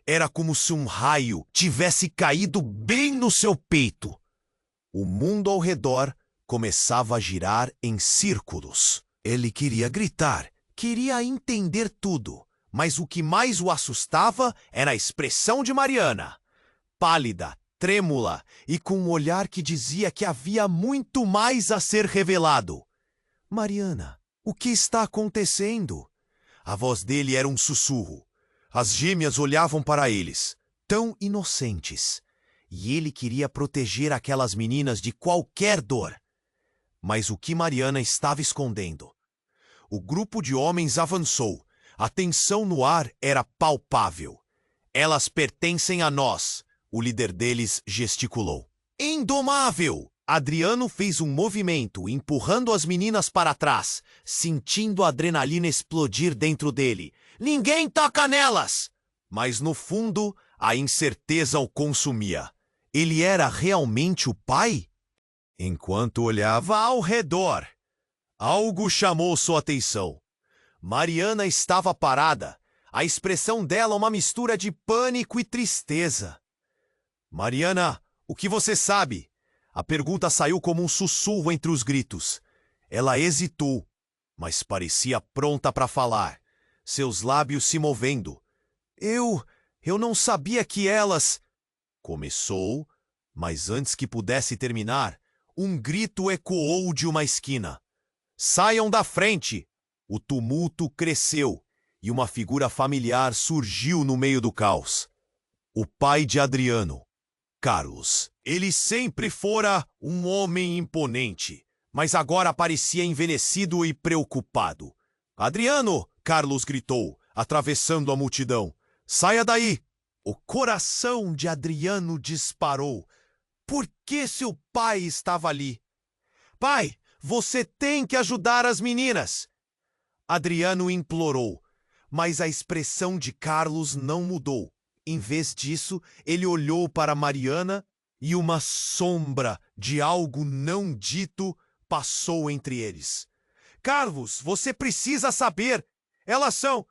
A: Era como se um raio tivesse caído bem no seu peito. O mundo ao redor começava a girar em círculos. Ele queria gritar, queria entender tudo, mas o que mais o assustava era a expressão de Mariana. Pálida, trêmula e com um olhar que dizia que havia muito mais a ser revelado. "Mariana, o que está acontecendo?" A voz dele era um sussurro. As gêmeas olhavam para eles, tão inocentes, e ele queria proteger aquelas meninas de qualquer dor. Mas o que Mariana estava escondendo? O grupo de homens avançou. A tensão no ar era palpável. "Elas pertencem a nós", o líder deles gesticulou. "Indomável!" Adriano fez um movimento, empurrando as meninas para trás, sentindo a adrenalina explodir dentro dele. "Ninguém toca nelas!" Mas no fundo, a incerteza o consumia. Ele era realmente o pai? Enquanto olhava ao redor, algo chamou sua atenção. Mariana estava parada, a expressão dela uma mistura de pânico e tristeza. "Mariana, o que você sabe?" A pergunta saiu como um sussurro entre os gritos. Ela hesitou, mas parecia pronta para falar, seus lábios se movendo. Eu não sabia que elas... Começou, mas antes que pudesse terminar, um grito ecoou de uma esquina. Saiam da frente! O tumulto cresceu e uma figura familiar surgiu no meio do caos. O pai de Adriano, Carlos. Ele sempre fora um homem imponente, mas agora parecia envelhecido e preocupado. Adriano! Carlos gritou, atravessando a multidão. Saia daí! O coração de Adriano disparou. Por que seu pai estava ali? Pai, você tem que ajudar as meninas! Adriano implorou, mas a expressão de Carlos não mudou. Em vez disso, ele olhou para Mariana e uma sombra de algo não dito passou entre eles. Carlos, você precisa saber! Elas são...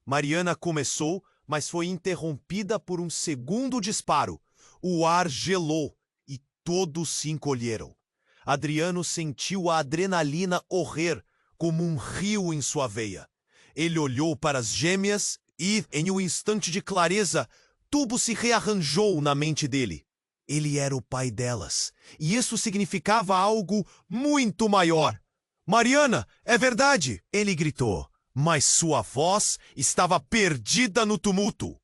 A: Mariana começou, mas foi interrompida por um segundo disparo. O ar gelou e todos se encolheram. Adriano sentiu a adrenalina correr como um rio em sua veia. Ele olhou para as gêmeas e, em um instante de clareza, tudo se rearranjou na mente dele. Ele era o pai delas, e isso significava algo muito maior. Mariana, é verdade! Ele gritou, mas sua voz estava perdida no tumulto.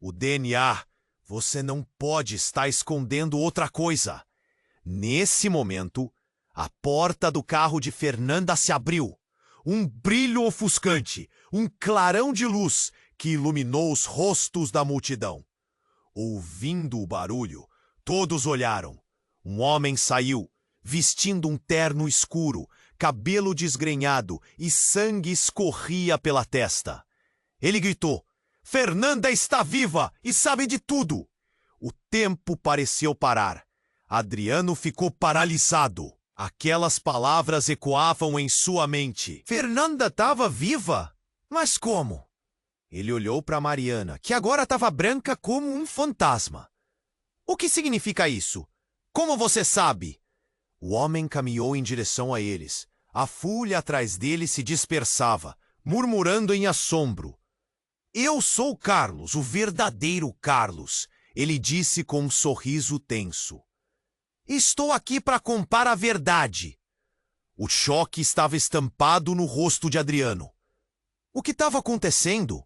A: O DNA, você não pode estar escondendo outra coisa. Nesse momento, a porta do carro de Fernanda se abriu. Um brilho ofuscante, um clarão de luz que iluminou os rostos da multidão. Ouvindo o barulho, todos olharam. Um homem saiu, vestindo um terno escuro, cabelo desgrenhado e sangue escorria pela testa. Ele gritou, Fernanda está viva e sabe de tudo! O tempo pareceu parar. Adriano ficou paralisado. Aquelas palavras ecoavam em sua mente. Fernanda estava viva? Mas como? Ele olhou para Mariana, que agora estava branca como um fantasma. O que significa isso? Como você sabe? O homem caminhou em direção a eles. A fúria atrás dele se dispersava, murmurando em assombro. Eu sou Carlos, o verdadeiro Carlos, ele disse com um sorriso tenso. Estou aqui para contar a verdade. O choque estava estampado no rosto de Adriano. O que estava acontecendo?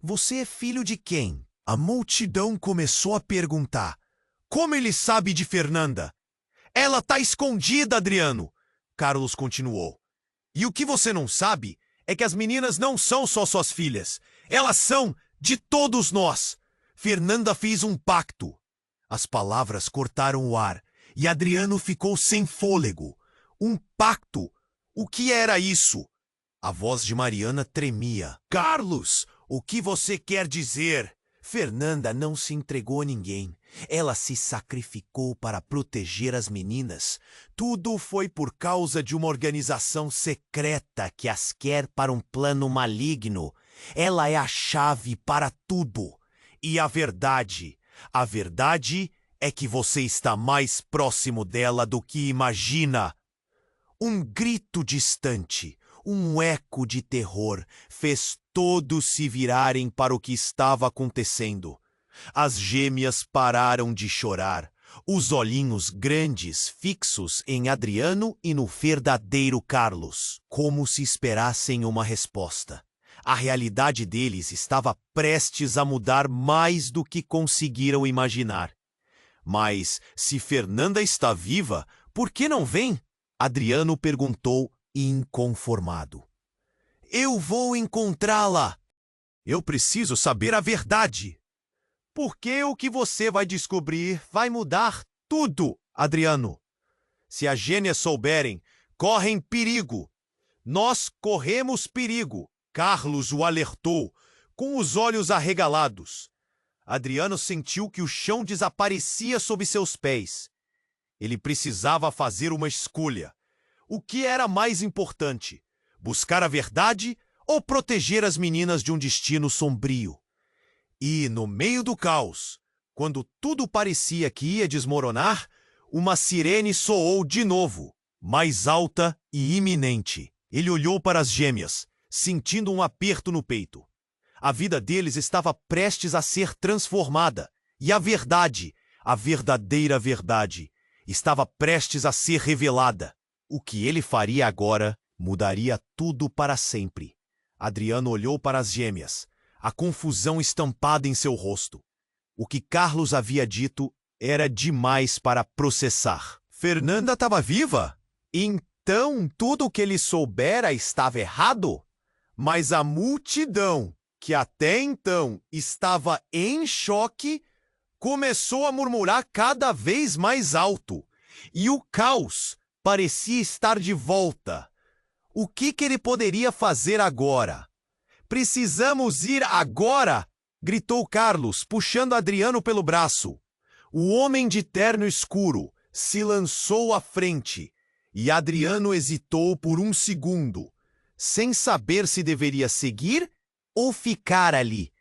A: Você é filho de quem? A multidão começou a perguntar. Como ele sabe de Fernanda? Ela está escondida, Adriano. Carlos continuou. E o que você não sabe é que as meninas não são só suas filhas. Elas são de todos nós. Fernanda fez um pacto. As palavras cortaram o ar e Adriano ficou sem fôlego. Um pacto? O que era isso? A voz de Mariana tremia. Carlos, o que você quer dizer? Fernanda não se entregou a ninguém. Ela se sacrificou para proteger as meninas. Tudo foi por causa de uma organização secreta que as quer para um plano maligno. Ela é a chave para tudo. E a verdade é que você está mais próximo dela do que imagina. Um grito distante, um eco de terror, fez todos se virarem para o que estava acontecendo. As gêmeas pararam de chorar, os olhinhos grandes fixos em Adriano e no verdadeiro Carlos, como se esperassem uma resposta. A realidade deles estava prestes a mudar mais do que conseguiram imaginar. Mas, se Fernanda está viva, por que não vem? Adriano perguntou, inconformado. Eu vou encontrá-la. Eu preciso saber a verdade. Porque o que você vai descobrir vai mudar tudo, Adriano. Se as gêmeas souberem, correm perigo. Nós corremos perigo. Carlos o alertou, com os olhos arregalados. Adriano sentiu que o chão desaparecia sob seus pés. Ele precisava fazer uma escolha. O que era mais importante? Buscar a verdade ou proteger as meninas de um destino sombrio? E, no meio do caos, quando tudo parecia que ia desmoronar, uma sirene soou de novo, mais alta e iminente. Ele olhou para as gêmeas, sentindo um aperto no peito. A vida deles estava prestes a ser transformada, e a verdade, a verdadeira verdade, estava prestes a ser revelada. O que ele faria agora mudaria tudo para sempre. Adriano olhou para as gêmeas, a confusão estampada em seu rosto. O que Carlos havia dito era demais para processar. Fernanda estava viva? Então tudo o que ele soubera estava errado? Mas a multidão, que até então estava em choque, começou a murmurar cada vez mais alto. E o caos parecia estar de volta. O que ele poderia fazer agora? Precisamos ir agora! Gritou Carlos, puxando Adriano pelo braço. O homem de terno escuro se lançou à frente e Adriano hesitou por um segundo, sem saber se deveria seguir ou ficar ali.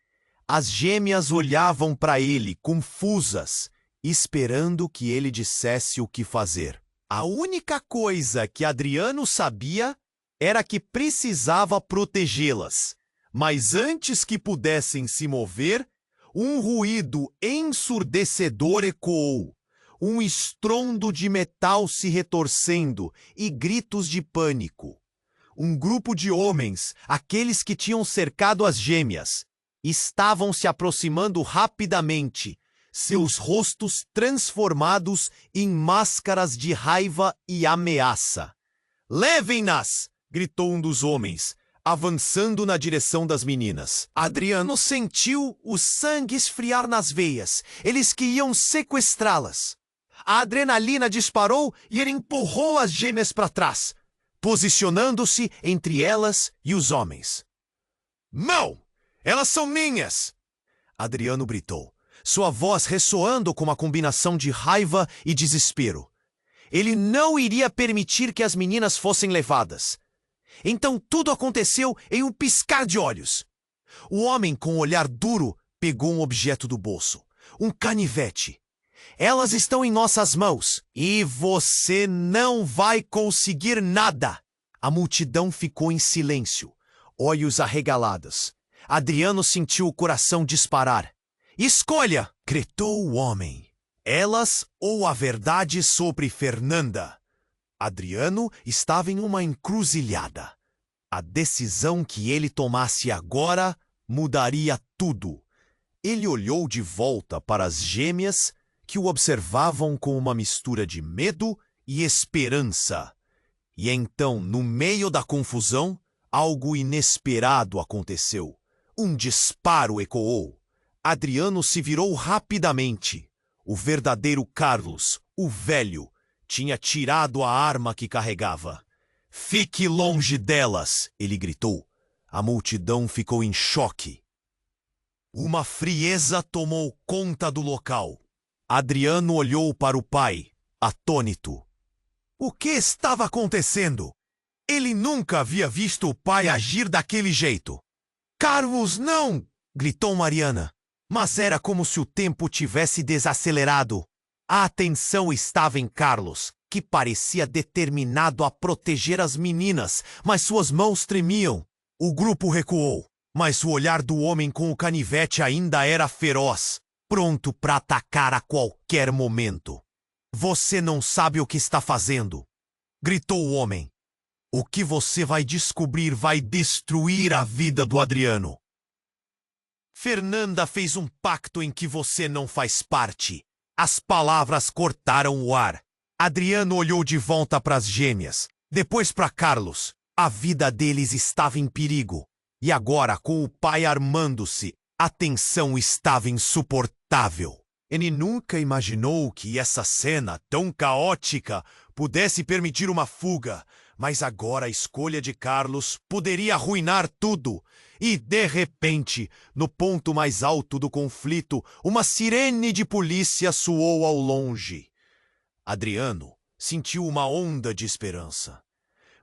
A: As gêmeas olhavam para ele, confusas, esperando que ele dissesse o que fazer. A única coisa que Adriano sabia era que precisava protegê-las. Mas antes que pudessem se mover, um ruído ensurdecedor ecoou. Um estrondo de metal se retorcendo e gritos de pânico. Um grupo de homens, aqueles que tinham cercado as gêmeas, estavam se aproximando rapidamente, seus rostos transformados em máscaras de raiva e ameaça. "Levem-nas!" gritou um dos homens, avançando na direção das meninas. Adriano sentiu o sangue esfriar nas veias. Eles queriam sequestrá-las. A adrenalina disparou e ele empurrou as gêmeas para trás, posicionando-se entre elas e os homens. "Não! Elas são minhas!" Adriano gritou, sua voz ressoando com uma combinação de raiva e desespero. Ele não iria permitir que as meninas fossem levadas. Então tudo aconteceu em um piscar de olhos. O homem com o olhar duro pegou um objeto do bolso, um canivete. "Elas estão em nossas mãos e você não vai conseguir nada." A multidão ficou em silêncio, olhos arregalados. Adriano sentiu o coração disparar. "Escolha!" gritou o homem. "Elas ou a verdade sobre Fernanda?" Adriano estava em uma encruzilhada. A decisão que ele tomasse agora mudaria tudo. Ele olhou de volta para as gêmeas, que o observavam com uma mistura de medo e esperança. E então, no meio da confusão, algo inesperado aconteceu. Um disparo ecoou. Adriano se virou rapidamente. O verdadeiro Carlos, o velho, tinha tirado a arma que carregava. "Fique longe delas!" ele gritou. A multidão ficou em choque. Uma frieza tomou conta do local. Adriano olhou para o pai, atônito. O que estava acontecendo? Ele nunca havia visto o pai agir daquele jeito. "Carlos, não!" gritou Mariana. Mas era como se o tempo tivesse desacelerado. A atenção estava em Carlos, que parecia determinado a proteger as meninas, mas suas mãos tremiam. O grupo recuou, mas o olhar do homem com o canivete ainda era feroz, pronto para atacar a qualquer momento. "Você não sabe o que está fazendo!" gritou o homem. "O que você vai descobrir vai destruir a vida do Adriano. Fernanda fez um pacto em que você não faz parte." As palavras cortaram o ar. Adriano olhou de volta para as gêmeas, depois para Carlos. A vida deles estava em perigo. E agora, com o pai armando-se, a tensão estava insuportável. Ele nunca imaginou que essa cena tão caótica pudesse permitir uma fuga, mas agora a escolha de Carlos poderia arruinar tudo. E, de repente, no ponto mais alto do conflito, uma sirene de polícia soou ao longe. Adriano sentiu uma onda de esperança.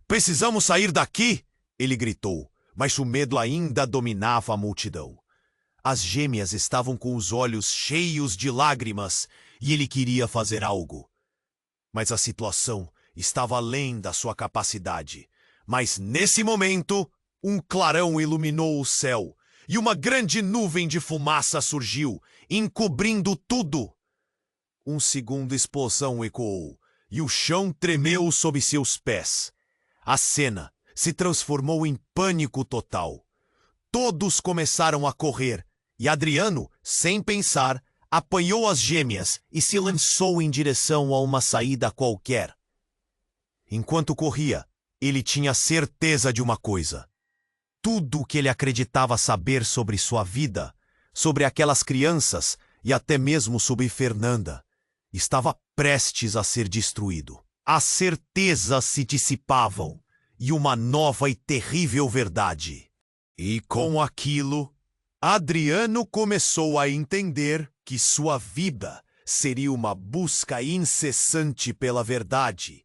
A: "Precisamos sair daqui!" ele gritou, mas o medo ainda dominava a multidão. As gêmeas estavam com os olhos cheios de lágrimas e ele queria fazer algo. Mas a situação estava além da sua capacidade. Mas nesse momento, um clarão iluminou o céu e uma grande nuvem de fumaça surgiu, encobrindo tudo. Um segundo explosão ecoou e o chão tremeu sob seus pés. A cena se transformou em pânico total. Todos começaram a correr e Adriano, sem pensar, apanhou as gêmeas e se lançou em direção a uma saída qualquer. Enquanto corria, ele tinha certeza de uma coisa. Tudo o que ele acreditava saber sobre sua vida, sobre aquelas crianças e até mesmo sobre Fernanda, estava prestes a ser destruído. As certezas se dissipavam e uma nova e terrível verdade. E com aquilo, Adriano começou a entender que sua vida seria uma busca incessante pela verdade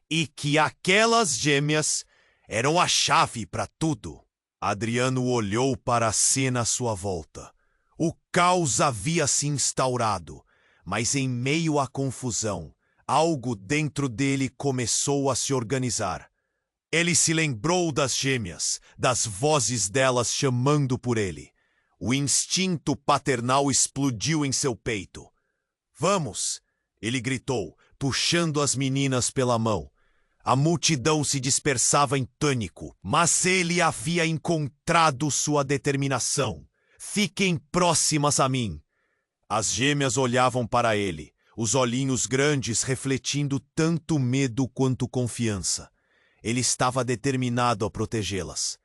A: e que aquelas gêmeas eram a chave para tudo. Adriano olhou para a cena à sua volta. O caos havia se instaurado, mas em meio à confusão, algo dentro dele começou a se organizar. Ele se lembrou das gêmeas, das vozes delas chamando por ele. O instinto paternal explodiu em seu peito. "Vamos!" ele gritou, puxando as meninas pela mão. A multidão se dispersava em pânico, mas ele havia encontrado sua determinação. "Fiquem próximas a mim." As gêmeas olhavam para ele, os olhinhos grandes refletindo tanto medo quanto confiança. Ele estava determinado a protegê-las.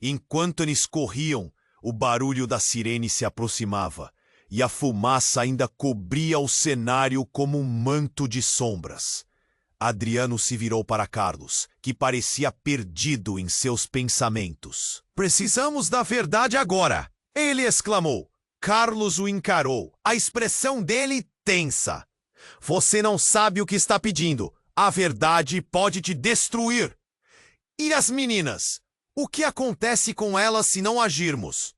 A: Enquanto eles corriam, o barulho da sirene se aproximava, e a fumaça ainda cobria o cenário como um manto de sombras. Adriano se virou para Carlos, que parecia perdido em seus pensamentos. "Precisamos da verdade agora!" ele exclamou. Carlos o encarou, a expressão dele tensa. "Você não sabe o que está pedindo. A verdade pode te destruir." "E as meninas? O que acontece com elas se não agirmos?"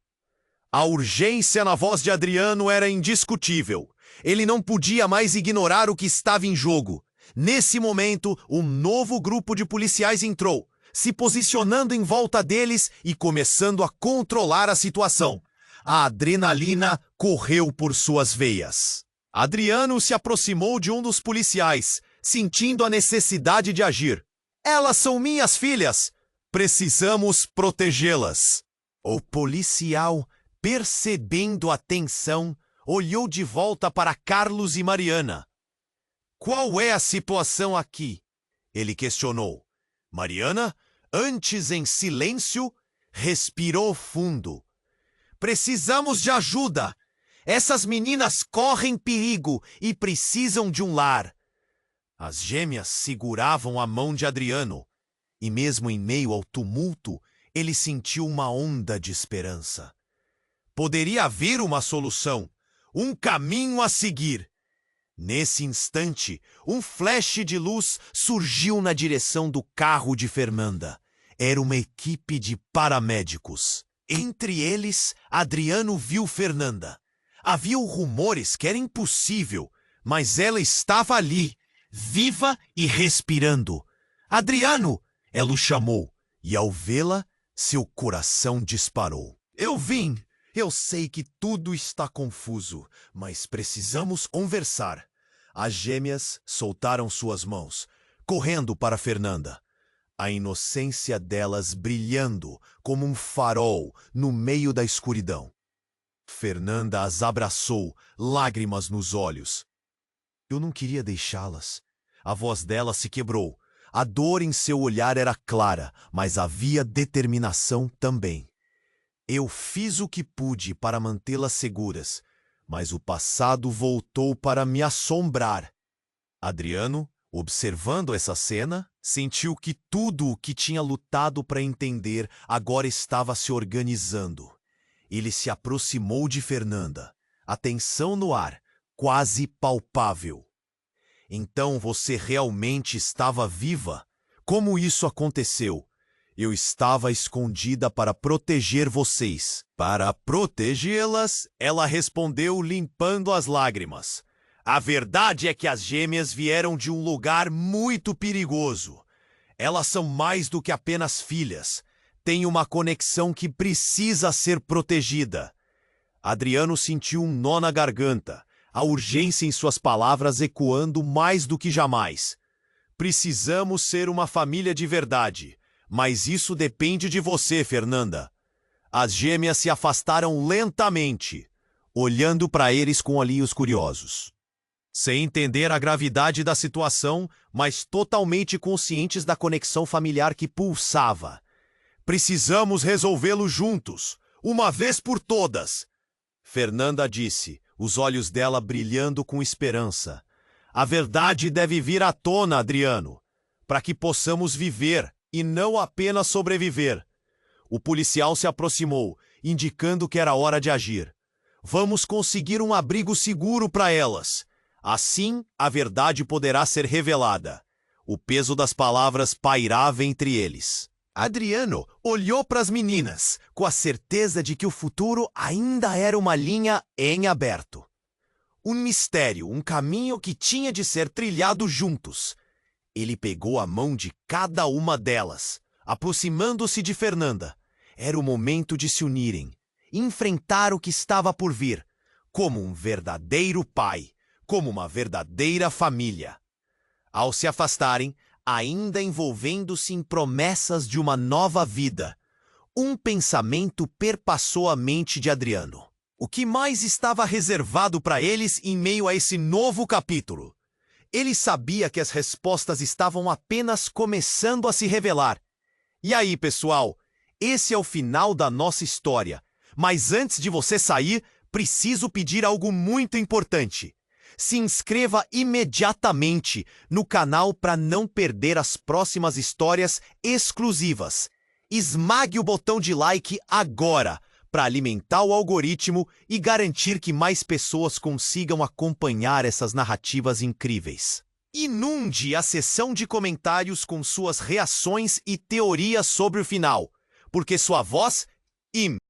A: A urgência na voz de Adriano era indiscutível. Ele não podia mais ignorar o que estava em jogo. Nesse momento, um novo grupo de policiais entrou, se posicionando em volta deles e começando a controlar a situação. A adrenalina correu por suas veias. Adriano se aproximou de um dos policiais, sentindo a necessidade de agir. "Elas são minhas filhas! Precisamos protegê-las." O policial, percebendo a tensão, olhou de volta para Carlos e Mariana. "Qual é a situação aqui?" ele questionou. Mariana, antes em silêncio, respirou fundo. "Precisamos de ajuda! Essas meninas correm perigo e precisam de um lar." As gêmeas seguravam a mão de Adriano, e mesmo em meio ao tumulto, ele sentiu uma onda de esperança. Poderia haver uma solução, um caminho a seguir. Nesse instante, um flash de luz surgiu na direção do carro de Fernanda. Era uma equipe de paramédicos. Entre eles, Adriano viu Fernanda. Havia rumores que era impossível, mas ela estava ali, viva e respirando. "Adriano!" ela o chamou, e ao vê-la, seu coração disparou. "Eu vim! Eu sei que tudo está confuso, mas precisamos conversar." As gêmeas soltaram suas mãos, correndo para Fernanda. A inocência delas brilhando como um farol no meio da escuridão. Fernanda as abraçou, lágrimas nos olhos. "Eu não queria deixá-las." A voz dela se quebrou. A dor em seu olhar era clara, mas havia determinação também. "Eu fiz o que pude para mantê-las seguras, mas o passado voltou para me assombrar." Adriano, observando essa cena, sentiu que tudo o que tinha lutado para entender agora estava se organizando. Ele se aproximou de Fernanda, a tensão no ar, quase palpável. "Então você realmente estava viva? Como isso aconteceu?" "Eu estava escondida para proteger vocês." "Para protegê-las?" ela respondeu, limpando as lágrimas. "A verdade é que as gêmeas vieram de um lugar muito perigoso. Elas são mais do que apenas filhas. Têm uma conexão que precisa ser protegida. Adriano sentiu um nó na garganta, a urgência em suas palavras ecoando mais do que jamais. Precisamos ser uma família de verdade, mas isso depende de você, Fernanda. As gêmeas se afastaram lentamente, olhando para eles com olhinhos curiosos. Sem entender a gravidade da situação, mas totalmente conscientes da conexão familiar que pulsava. Precisamos resolvê-lo juntos, uma vez por todas, Fernanda disse, os olhos dela brilhando com esperança. A verdade deve vir à tona, Adriano, para que possamos viver e não apenas sobreviver. O policial se aproximou, indicando que era hora de agir. Vamos conseguir um abrigo seguro para elas. Assim, a verdade poderá ser revelada. O peso das palavras pairava entre eles. Adriano olhou para as meninas, com a certeza de que o futuro ainda era uma linha em aberto. Um mistério, um caminho que tinha de ser trilhado juntos. Ele pegou a mão de cada uma delas, aproximando-se de Fernanda. Era o momento de se unirem, enfrentar o que estava por vir, como um verdadeiro pai, como uma verdadeira família. Ao se afastarem, ainda envolvendo-se em promessas de uma nova vida, um pensamento perpassou a mente de Adriano. O que mais estava reservado para eles em meio a esse novo capítulo? Ele sabia que as respostas estavam apenas começando a se revelar. E aí, pessoal, esse é o final da nossa história. Mas antes de você sair, preciso pedir algo muito importante. Se inscreva imediatamente no canal para não perder as próximas histórias exclusivas. Esmague o botão de like agora para alimentar o algoritmo e garantir que mais pessoas consigam acompanhar essas narrativas incríveis. Inunde a seção de comentários com suas reações e teorias sobre o final, porque sua voz